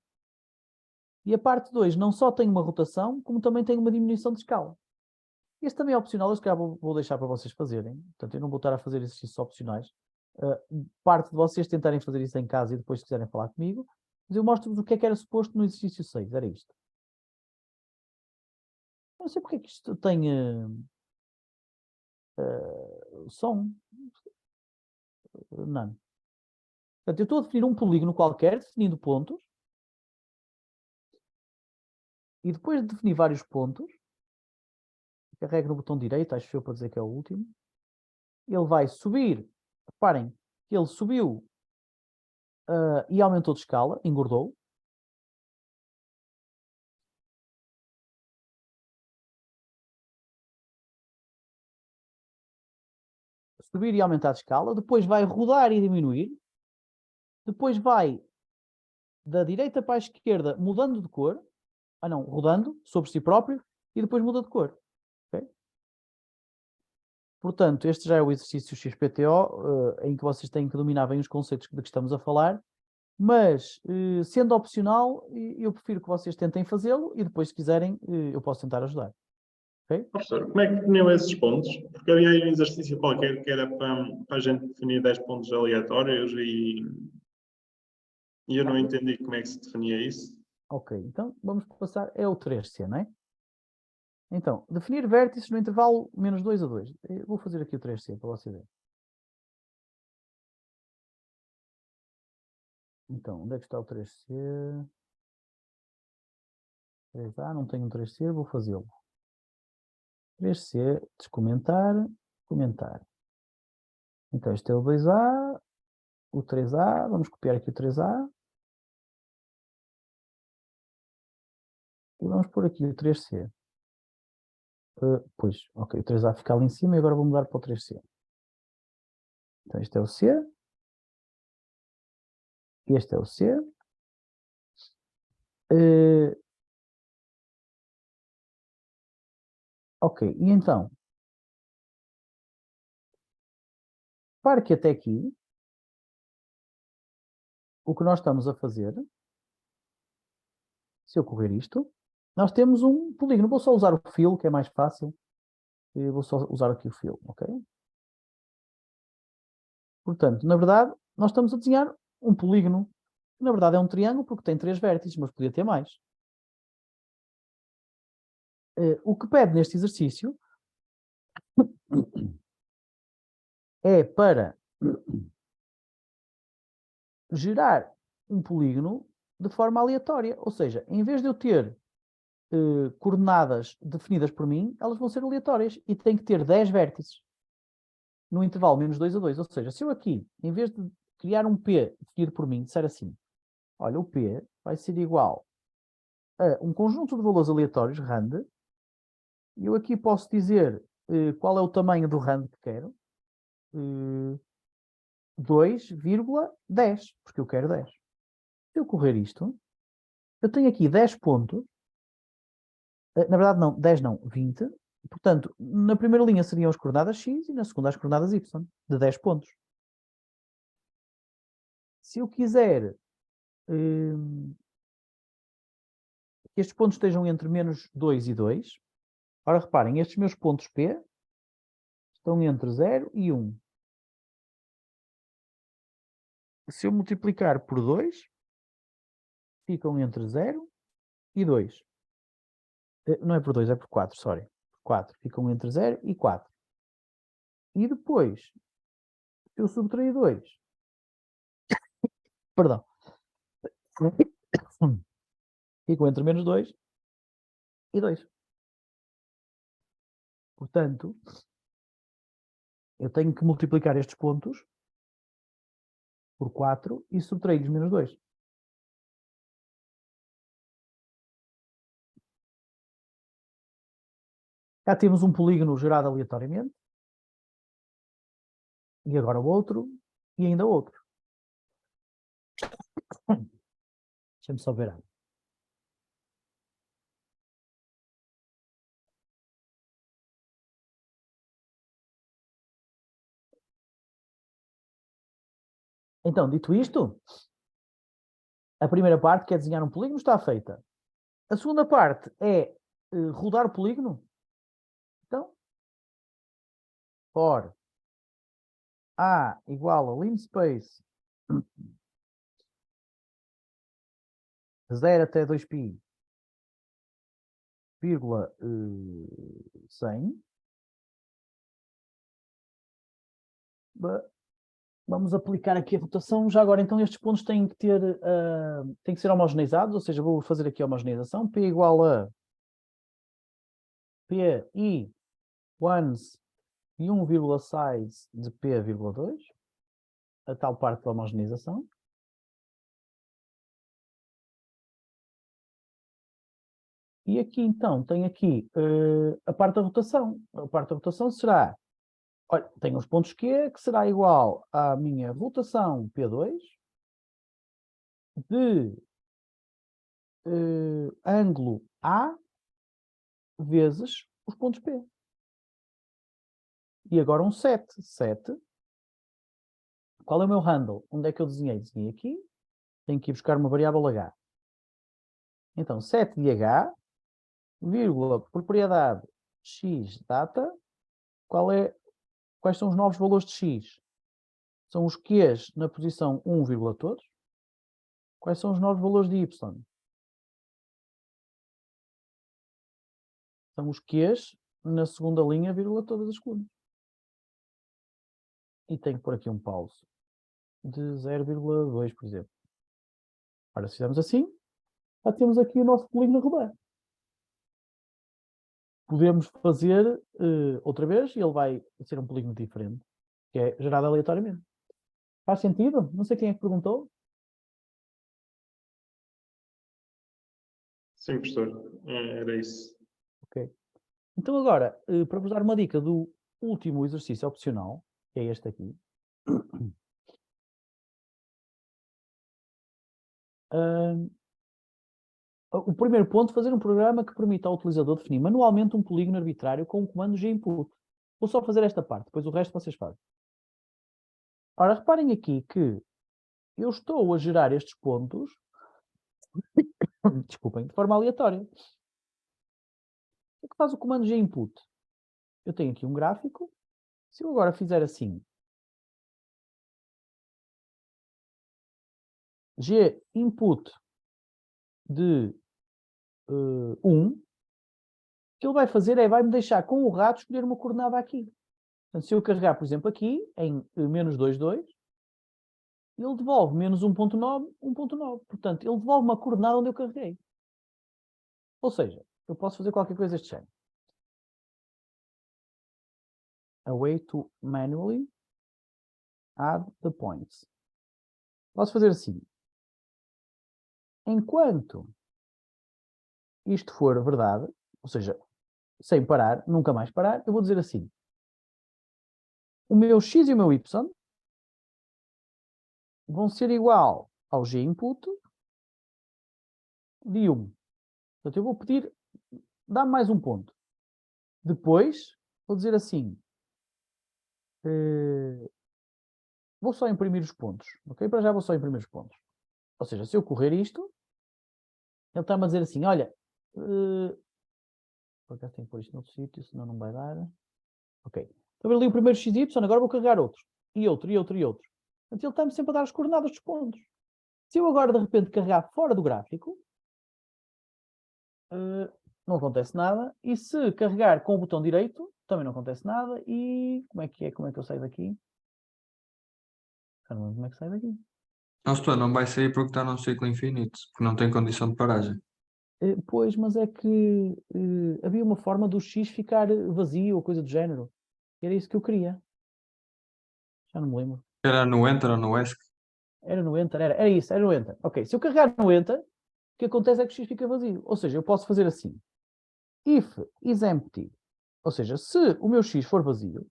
E a parte 2 não só tem uma rotação, como também tem uma diminuição de escala. Este também é opcional, eu se calhar vou deixar para vocês fazerem. Portanto, eu não vou estar a fazer exercícios opcionais. Parte de vocês tentarem fazer isso em casa e depois se quiserem falar comigo. Mas eu mostro-vos o que é que era suposto no exercício 6. Era isto. Eu não sei porque é que isto tem som. Não. Portanto, eu estou a definir um polígono qualquer, definindo pontos. E depois de definir vários pontos, carrego no botão direito, acho eu para dizer que é o último. Ele vai subir. Reparem que ele subiu e aumentou de escala, engordou. Subir e aumentar de escala. Depois vai rodar e diminuir. Depois vai da direita para a esquerda mudando de cor. Ah não, rodando sobre si próprio. E depois muda de cor. Okay? Portanto, este já é o exercício XPTO, em que vocês têm que dominar bem os conceitos de que estamos a falar. Mas, sendo opcional, eu prefiro que vocês tentem fazê-lo e depois, se quiserem, eu posso tentar ajudar. Ok? Professor, como é que definiu esses pontos? Porque havia aí um exercício qualquer que era para a gente definir 10 pontos aleatórios e eu não entendi como é que se definia isso. Ok, então vamos passar, é o 3C, não é? Então, definir vértices no intervalo menos 2 a 2. Eu vou fazer aqui o 3C para você ver. Então, onde é que está o 3C? 3A, não tenho um 3C, vou fazê-lo. 3C, descomentar, comentar. Então, este é o 2A, o 3A, vamos copiar aqui o 3A. E vamos pôr aqui o 3C. Pois, ok, o 3A fica ali em cima e agora vou mudar para o 3C. Então, este é o C. Este é o C. Ok, e então, para que até aqui, o que nós estamos a fazer, se eu correr isto, nós temos um polígono. Vou só usar o fill, que é mais fácil. Eu vou só usar aqui o fill, ok? Portanto, na verdade, nós estamos a desenhar um polígono. Na verdade é um triângulo porque tem 3 vértices, mas podia ter mais. O que pede neste exercício é para gerar um polígono de forma aleatória. Ou seja, em vez de eu ter coordenadas definidas por mim, elas vão ser aleatórias e tem que ter 10 vértices no intervalo menos 2 a 2. Ou seja, se eu aqui, em vez de criar um P definido por mim, disser assim, olha, o P vai ser igual a um conjunto de valores aleatórios, rand, e eu aqui posso dizer qual é o tamanho do rand que quero, 2,10, porque eu quero 10. Se eu correr isto, eu tenho aqui 10 pontos. Na verdade, não, 10 não, 20. Portanto, na primeira linha seriam as coordenadas x e na segunda as coordenadas y, de 10 pontos. Se eu quiser que estes pontos estejam entre menos 2 e 2, ora reparem, estes meus pontos P estão entre 0 e 1. Se eu multiplicar por 2, ficam entre 0 e 2. Não é por 2, é por 4, sorry. 4. Ficam entre 0 e 4. E depois, se eu subtrair 2, perdão, ficam entre menos 2 e 2. Portanto, eu tenho que multiplicar estes pontos por 4 e subtrair-lhes menos 2. Já temos um polígono gerado aleatoriamente. E agora o outro. E ainda outro. Deixa-me só ver. Então, dito isto, a primeira parte, que é desenhar um polígono, está feita. A segunda parte é rodar o polígono. Então, for A igual a linspace de 0 até 2π, vírgula 100. Vamos aplicar aqui a rotação. Já agora, então, estes pontos têm que ter, têm que ser homogeneizados, ou seja, vou fazer aqui a homogeneização. P igual a P i ones e 1,6 de P, 2, a tal parte da homogeneização. E aqui, então, tem aqui a parte da rotação. A parte da rotação será, olha, tem os pontos Q, que será igual à minha rotação P2 de ângulo A vezes os pontos P. E agora um 7. 7. Qual é o meu handle? Onde é que eu desenhei? Desenhei aqui. Tenho que ir buscar uma variável H. Então, 7 de H, vírgula, propriedade x data. Quais são os novos valores de x? São os Qs na posição 1, todos. Quais são os novos valores de y? São os Qs na segunda linha, vírgula, todas as colunas. E tenho que pôr aqui um pause de 0,2, por exemplo. Ora, se fizermos assim, já temos aqui o nosso polígono a rodar. Podemos fazer outra vez e ele vai ser um polígono diferente, que é gerado aleatoriamente. Faz sentido? Não sei quem é que perguntou. Sim, professor. Era isso. Ok. Então agora, para vos dar uma dica do último exercício opcional, que é este aqui. O primeiro ponto, fazer um programa que permita ao utilizador definir manualmente um polígono arbitrário com o comandoginput. Vou só fazer esta parte, depois o resto vocês fazem. Ora, reparem aqui que eu estou a gerar estes pontos, desculpem, de forma aleatória. O que faz o comando ginput? Eu tenho aqui um gráfico. Se eu agora fizer assim, g input de 1, o que ele vai fazer é vai-me deixar com o rato escolher uma coordenada aqui. Portanto, se eu carregar, por exemplo, aqui em menos 2, 2, ele devolve menos 1.9, 1.9. Portanto, ele devolve uma coordenada onde eu carreguei. Ou seja, eu posso fazer qualquer coisa deste género. A way to manually add the points. Posso fazer assim. Enquanto isto for verdade, ou seja, sem parar, nunca mais parar, eu vou dizer assim. O meu x e o meu y vão ser igual ao g input de 1. Portanto, eu vou pedir, dá-me mais um ponto. Depois, vou dizer assim, vou só imprimir os pontos, ok? Para já vou só imprimir os pontos. Ou seja, se eu correr isto, ele está-me a dizer assim, olha, por acaso tenho que pôr isto noutro sítio, senão não vai dar. Ok. Estou a ver ali o primeiro XY, agora vou carregar outro. E outro, e outro, e outro. Portanto, ele está-me sempre a dar as coordenadas dos pontos. Se eu agora, de repente, carregar fora do gráfico, não acontece nada. E se carregar com o botão direito, também não acontece nada. E como é que é? Como é que eu saio daqui? Eu não lembro como é que saio daqui. Não, se tu não vai sair porque está num ciclo infinito, porque não tem condição de paragem. Pois, mas é que havia uma forma do X ficar vazio ou coisa do género. Era isso que eu queria. Já não me lembro. Era no Enter ou no ESC. Era no Enter, era isso, era no Enter. Ok, se eu carregar no Enter, o que acontece é que o X fica vazio. Ou seja, eu posso fazer assim. If is empty. Ou seja, se o meu X for vazio,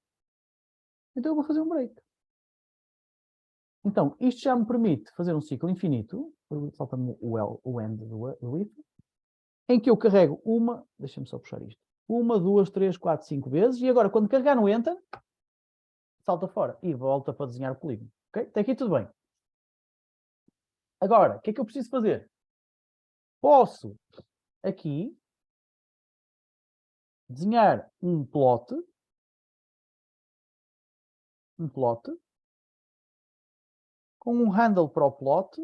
então eu vou fazer um break. Então, isto já me permite fazer um ciclo infinito, falta-me o end do if, em que eu carrego uma, deixa-me só puxar isto, 1, 2, 3, 4, 5 vezes, e agora quando carregar no Enter, salta fora e volta para desenhar o polígono. Ok? Até aqui tudo bem. Agora, o que é que eu preciso fazer? Posso, aqui, desenhar um plot, com um handle para o plot,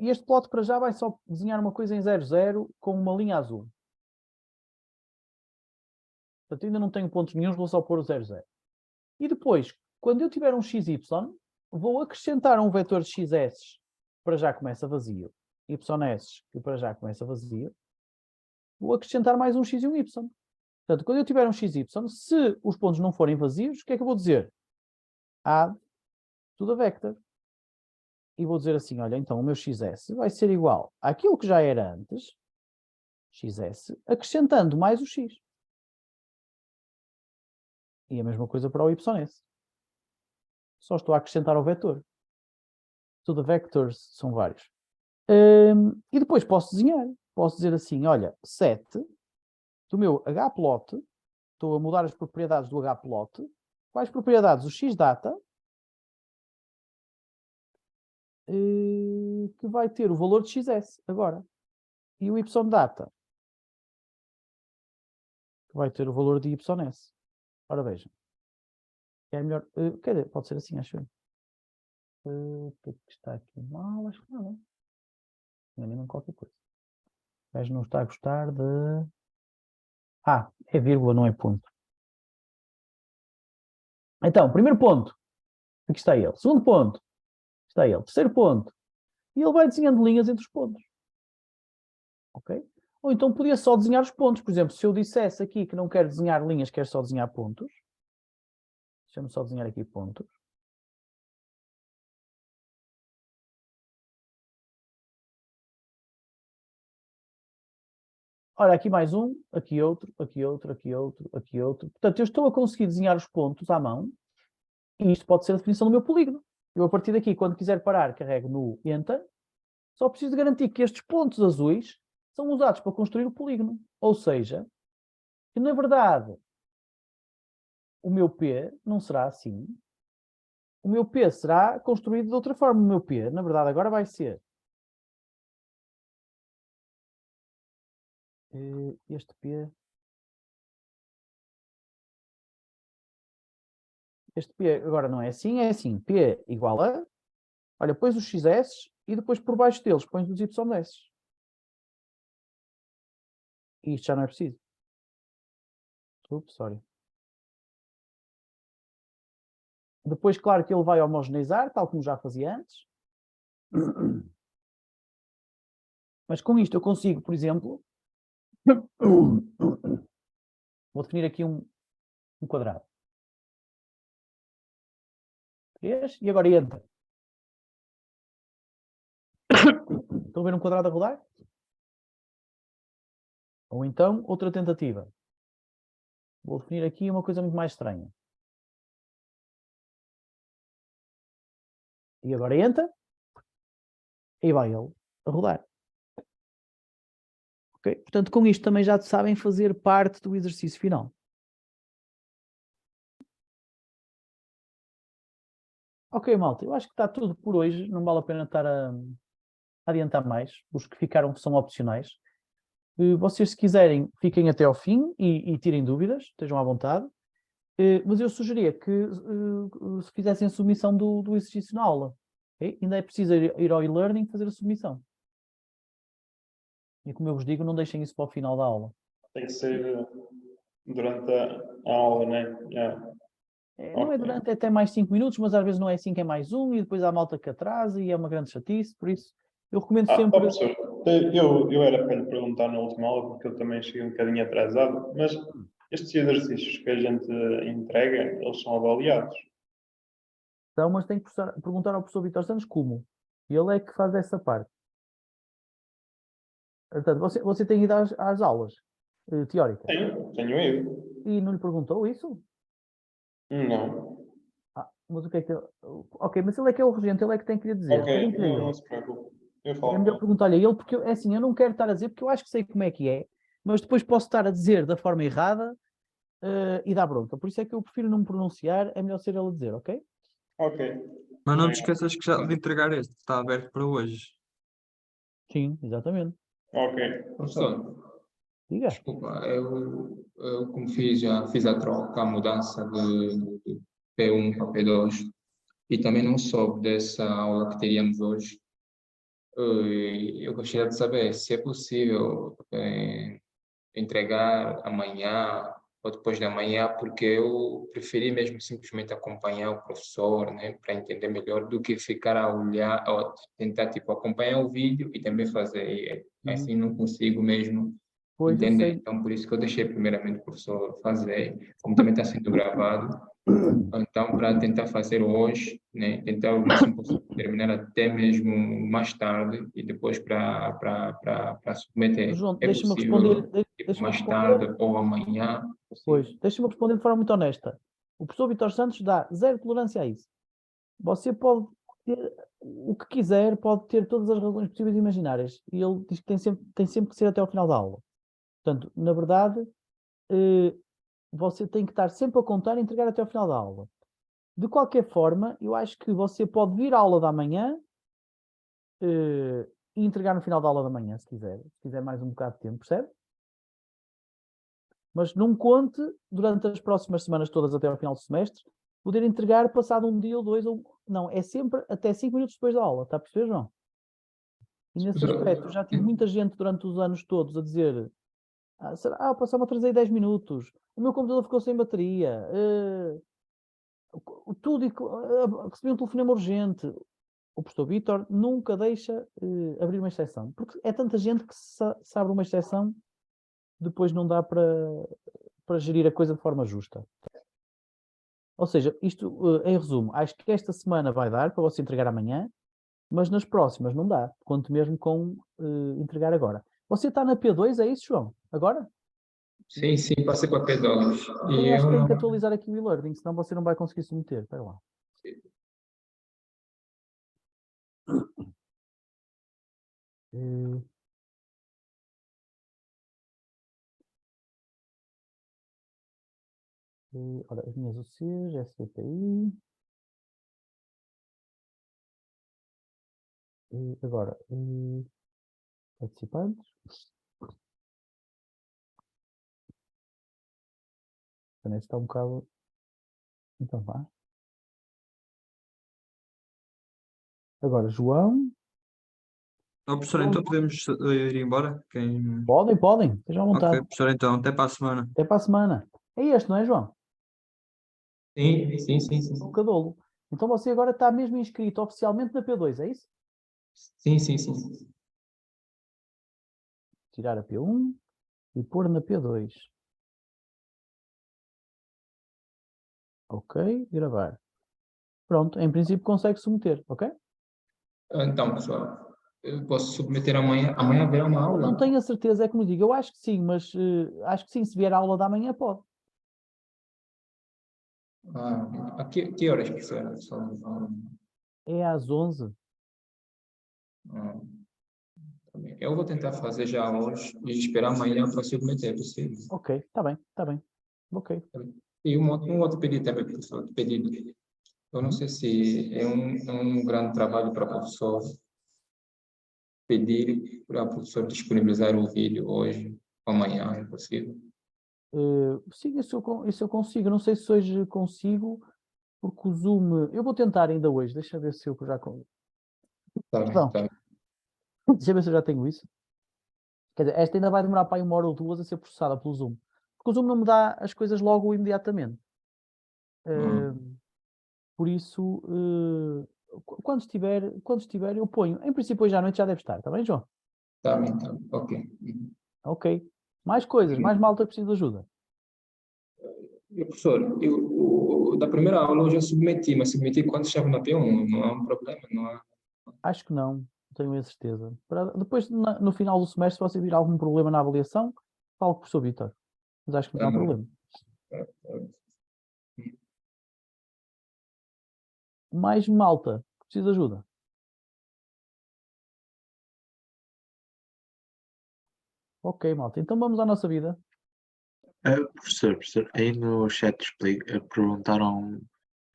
e este plot para já vai só desenhar uma coisa em 00 com uma linha azul. Portanto, ainda não tenho pontos nenhums, vou só pôr o 00. E depois, quando eu tiver um XY, vou acrescentar um vetor de XS, que para já começa vazio, YS, que para já começa vazio, vou acrescentar mais um X e um Y. Portanto, quando eu tiver um XY, se os pontos não forem vazios, o que é que eu vou dizer? Add to the vector. E vou dizer assim, olha, então o meu XS vai ser igual àquilo que já era antes, XS, acrescentando mais o X. E a mesma coisa para o YS. Só estou a acrescentar ao vetor. To the vectors são vários. E depois posso desenhar. Posso dizer assim, olha, set do meu hplot, estou a mudar as propriedades do hplot, quais propriedades? O xdata, que vai ter o valor de xs agora. E o ydata, que vai ter o valor de ys. Ora vejam. É melhor, quer dizer, pode ser assim, acho eu. O que está aqui mal? Acho que não. Não qualquer coisa. O gajo não está a gostar de... é vírgula, não é ponto. Então, primeiro ponto. Aqui está ele. Segundo ponto. Está ele. Terceiro ponto. E ele vai desenhando linhas entre os pontos. Ok? Ou então podia só desenhar os pontos. Por exemplo, se eu dissesse aqui que não quero desenhar linhas, quero só desenhar pontos. Deixa-me só desenhar aqui pontos. Ora, aqui mais um, aqui outro, aqui outro, aqui outro, aqui outro. Portanto, eu estou a conseguir desenhar os pontos à mão. E isto pode ser a definição do meu polígono. Eu, a partir daqui, quando quiser parar, carrego no Enter. Só preciso de garantir que estes pontos azuis são usados para construir o polígono. Ou seja, que na verdade o meu P não será assim. O meu P será construído de outra forma. O meu P, na verdade, agora vai ser este P. Este P agora não é assim, é assim. P igual a... Olha, pões os XS e depois por baixo deles pões os YS. E isto já não é preciso. Ups, sorry. Depois, claro que ele vai homogeneizar, tal como já fazia antes. Mas com isto eu consigo, por exemplo, vou definir aqui um quadrado. 3 e agora entra. Estão a ver um quadrado a rodar? Ou então, outra tentativa. Vou definir aqui uma coisa muito mais estranha. E agora entra. E vai ele a rodar. Ok? Portanto, com isto também já sabem fazer parte do exercício final. Ok, malta, eu acho que está tudo por hoje, não vale a pena estar a adiantar mais. Os que ficaram são opcionais. Vocês, se quiserem, fiquem até ao fim e tirem dúvidas, estejam à vontade. Mas eu sugeria que se fizessem a submissão do exercício na aula. Ok? Ainda é preciso ir ao e-learning fazer a submissão. E como eu vos digo, não deixem isso para o final da aula. Tem que ser durante a aula, né? Yeah. Não é Ok. durante até mais 5 minutos, mas às vezes não é 5, é mais 1, e depois há malta que atrasa e é uma grande chatice, por isso eu recomendo sempre. Professor, eu era para lhe perguntar na última aula, porque eu também cheguei um bocadinho atrasado, mas estes exercícios que a gente entrega, eles são avaliados. Então, mas tem que perguntar ao professor Vítor Santos como. Ele é que faz essa parte. Portanto, você tem ido às aulas teóricas Tenho ido. e não lhe perguntou isso? Não. Mas o que é que... Ok, mas ele é que é o regente, ele é que tem que lhe dizer. Ok, Pergunte-lhe a ele. não se preocupe. Eu É falo melhor com ele. perguntar-lhe a ele, porque é assim, eu não quero estar a dizer, porque eu acho que sei como é que é, mas depois posso estar a dizer da forma errada e dar bronca. Por isso é que eu prefiro não me pronunciar, é melhor ser ele a dizer, ok? Ok. Mas não te Obrigado. esqueças que já de entregar este, está aberto para hoje. Sim, exatamente. Ok. Professor, Diga. desculpa, eu como já fiz a troca, a mudança de P1 para P2 e também não soube dessa aula que teríamos hoje. Eu gostaria de saber se é possível entregar amanhã ou depois da manhã, porque eu preferi mesmo simplesmente acompanhar o professor, né, para entender melhor, do que ficar a olhar ou tentar tipo acompanhar o vídeo e também fazer. Assim não consigo mesmo Pois eu entender. sei. Então, por isso que eu deixei primeiramente o professor fazer, como também está sendo gravado. Então, para tentar fazer hoje, né, tentar o máximo possível terminar até mesmo mais tarde e depois para submeter. João, É deixa-me responder. possível tipo, Deixa-me mais responder. tarde ou amanhã? Pois, Possível. deixa-me responder de forma muito honesta. O professor Vítor Santos dá zero tolerância a isso. Você pode ter o que quiser, pode ter todas as razões possíveis e imaginárias. E ele diz que tem sempre que ser até ao final da aula. Portanto, na verdade, você tem que estar sempre a contar e entregar até ao final da aula. De qualquer forma, eu acho que você pode vir à aula da manhã e entregar no final da aula da manhã, se quiser. Se quiser mais um bocado de tempo, percebe? Mas não conte, durante as próximas semanas todas até ao final do semestre, poder entregar passado um dia ou dois, ou... não, é sempre até 5 minutos depois da aula, está a perceber, João? E nesse aspecto, já tive muita gente durante os anos todos a dizer passou-me a trazer 10 minutos, o meu computador ficou sem bateria, tudo, recebi um telefonema urgente. O professor Vítor nunca deixa abrir uma exceção, porque é tanta gente que se abre uma exceção, depois não dá para gerir a coisa de forma justa. Ou seja, isto, em resumo, acho que esta semana vai dar para você entregar amanhã, mas nas próximas não dá, quanto mesmo com entregar agora. Você está na P2, é isso, João? Agora? Sim, sim, passei para P2. Então E eu acho eu que tem que não. atualizar aqui o e-learning, senão você não vai conseguir submeter. Espera lá. Eh, ora, as minhas UCs, SCPI. Agora, participantes. Também está um bocado. Então vá. Agora, João. Ó, professor, então podemos ir embora? Quem... Podem, estejam à Ok, vontade. professor, então, até para a semana. Até para a semana. É este, não é, João? Sim, sim, sim, O sim. Cadolo. Então você agora está mesmo inscrito oficialmente na P2, é isso? Sim, sim, sim. Tirar a P1 e pôr na P2. Ok, gravar. Pronto, em princípio consegue submeter, ok? Então, pessoal, eu posso submeter amanhã. Amanhã haverá uma Não aula. tenho a certeza, é como digo, eu acho que sim, mas acho que sim, se vier a aula da manhã pode. A que horas, professor? É às 11. Ah, Eu vou tentar fazer já hoje e esperar amanhã para submeter, é possível. Ok, está bem, está bem. Ok. E um outro pedido também, professor, pedido. Eu não sei se é um grande trabalho para o professor pedir para o professor disponibilizar o vídeo hoje, ou amanhã, é possível. Sim, isso eu consigo. Não sei se hoje consigo, porque o Zoom. Eu vou tentar ainda hoje. Deixa eu ver se eu já. Tá bem, Perdão, tá bem. deixa eu ver se eu já tenho isso. Quer dizer, esta ainda vai demorar para aí 1 hora ou 2 a ser processada pelo Zoom. Porque o Zoom não me dá as coisas logo imediatamente. Por isso, quando estiver, eu ponho. Em princípio, hoje à noite já deve estar, está bem, João? Tá bem, ok. Ok. Mais coisas, mais malta que precisa de ajuda. E, professor, da primeira aula eu já submeti, mas submeti quando estava na P1, não é um problema, não há. Acho que não tenho a certeza. Depois, no final do semestre, se você vir algum problema na avaliação, falo com o professor Vítor. Mas acho que não há problema. Mais malta que precisa de ajuda. Ok, malta. Então vamos à nossa vida. Professor, aí no chat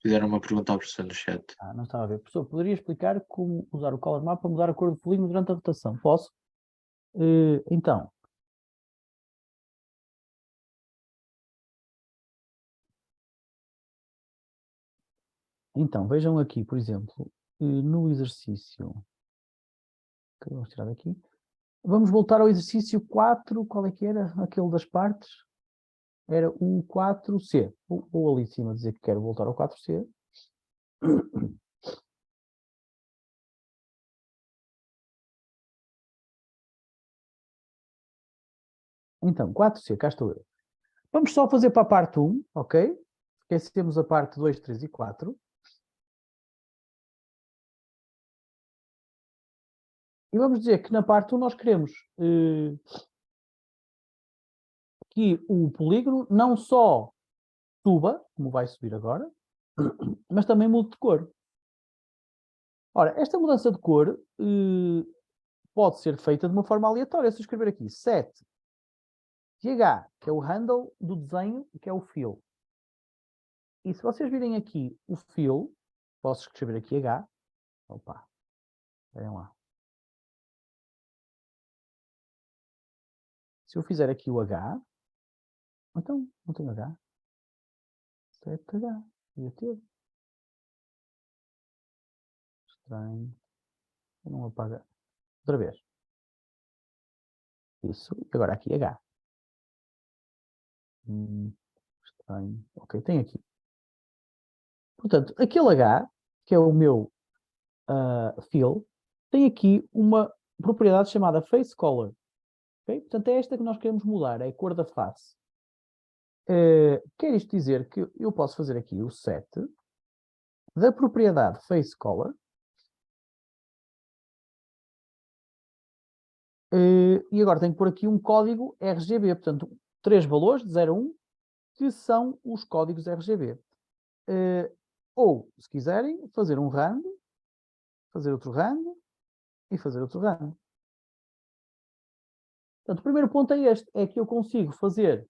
fizeram uma pergunta ao professor no chat. Não estava a ver. Professor, poderia explicar como usar o Color Map para mudar a cor do polígono durante a rotação? Posso? Então. Então, vejam aqui, por exemplo, no exercício. Vamos tirar daqui. Vamos voltar ao exercício 4. Qual é que era? Aquele das partes. Era o 4C. Ou ali em cima dizer que quero voltar ao 4C. Então, 4C, cá estou eu. Vamos só fazer para a parte 1, ok? Esquecemos a parte 2, 3 e 4. E vamos dizer que na parte 1 nós queremos que o polígono não só suba, como vai subir agora, mas também mude de cor. Ora, esta mudança de cor pode ser feita de uma forma aleatória. Se eu escrever aqui set GH, que é o handle do desenho, que é o fill. E se vocês virem aqui o fill, posso escrever aqui H. Opa, esperem lá. Se eu fizer aqui o H, então não tem H. Set H. Ia ter. Estranho. Eu não apaga. Outra vez. Isso. E agora aqui H. Estranho. Ok, tem aqui. Portanto, aquele H, que é o meu fill, tem aqui uma propriedade chamada face color. Okay? Portanto, é esta que nós queremos mudar, é a cor da face. Quer isto dizer que eu posso fazer aqui o set da propriedade face color e agora tenho que pôr aqui um código RGB, portanto, 3 valores de 0 a 1, que são os códigos RGB. Ou, se quiserem, fazer um rand, fazer outro rand e fazer outro rand. Portanto, o primeiro ponto é este, é que eu consigo fazer